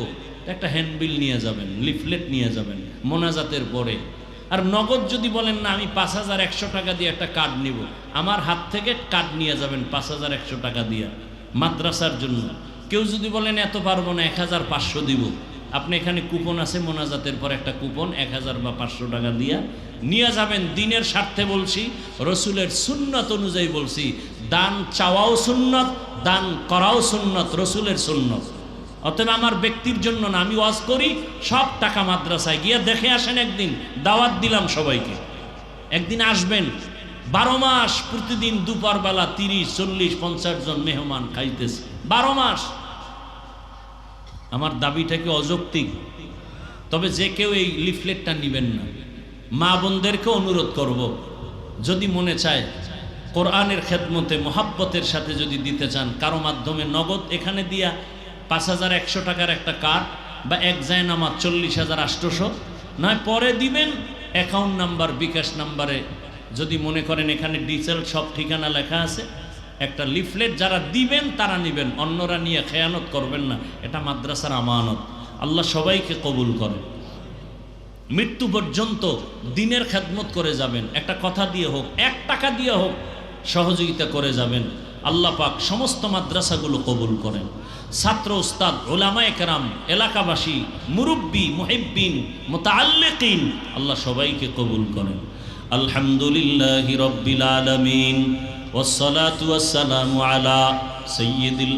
Speaker 1: একটা হ্যান্ডবিল নিয়ে যাবেন, লিফলেট নিয়ে যাবেন মোনাজাতের পরে। আর নগদ যদি বলেন না আমি 5,100 টাকা দিয়ে একটা কার্ড নিব, আমার হাত থেকে কার্ড নিয়ে যাবেন 5,100 টাকা দিয়ে মাদ্রাসার জন্য। কেউ যদি বলেন এত পারবো না, 1,500 দিব, আপনি এখানে কুপন আছে, মোনাজাতের পর একটা কুপন 1000 বা 500 টাকা দিয়া নিয়ে যাবেন। দিনের স্বার্থে বলছি, রসুলের সুন্নত অনুযায়ী বলছি। দান চাওয়াও সুন্নত, দান করাও সুন্নত, রসুলের সুন্নত। অতএব আমার ব্যক্তির জন্য না, আমি ওয়াজ করি, সব টাকা মাদ্রাসায় গিয়ে দেখে আসেন। একদিন দাওয়াত দিলাম সবাইকে, একদিন আসবেন। 12 মাস প্রতিদিন দুপুরবেলা 30, 40, 50 জন মেহমান খাইতেছে 12 মাস। আমার দাবিটা কি অযৌক্তিক? তবে যে কেউ এই লিফলেটটা নেবেন না। মা বোনদেরকে অনুরোধ করব, যদি মনে চায় কোরআনের খেদমতে মোহাব্বতের সাথে যদি দিতে চান, কারো মাধ্যমে নগদ এখানে দিয়া 5100 টাকার একটা কার্ড বা এক জায়নামাজ 40,800, নয় পরে দিবেন। অ্যাকাউন্ট নাম্বার, বিকাশ নাম্বারে যদি মনে করেন এখানে ডিটেল সব ঠিকানা লেখা আছে, একটা লিফলেট যারা দিবেন তারা নেবেন, অন্যরা নিয়ে খেয়ানত করবেন না। এটা মাদ্রাসার আমানত, আল্লাহ সবাইকে কবুল করে। মৃত্যু পর্যন্ত দিনের খেদমত করে যাবেন। একটা কথা দিয়ে হোক, 1 টাকা দিয়ে হোক, সহযোগিতা করে যাবেন। আল্লাহ পাক সমস্ত মাদ্রাসাগুলো কবুল করেন। ছাত্র, উস্তাদ, উলামায়ে কেরাম, এলাকাবাসী, মুরব্বী, মুহিব্বিন, মুতাআল্লিকিন, আল্লাহ সবাইকে কবুল করেন। আলহামদুলিল্লাহি রাব্বিল আলামিন, ওয়াসসালাতু ওয়াসসালামু আলা সাইয়্যিদিল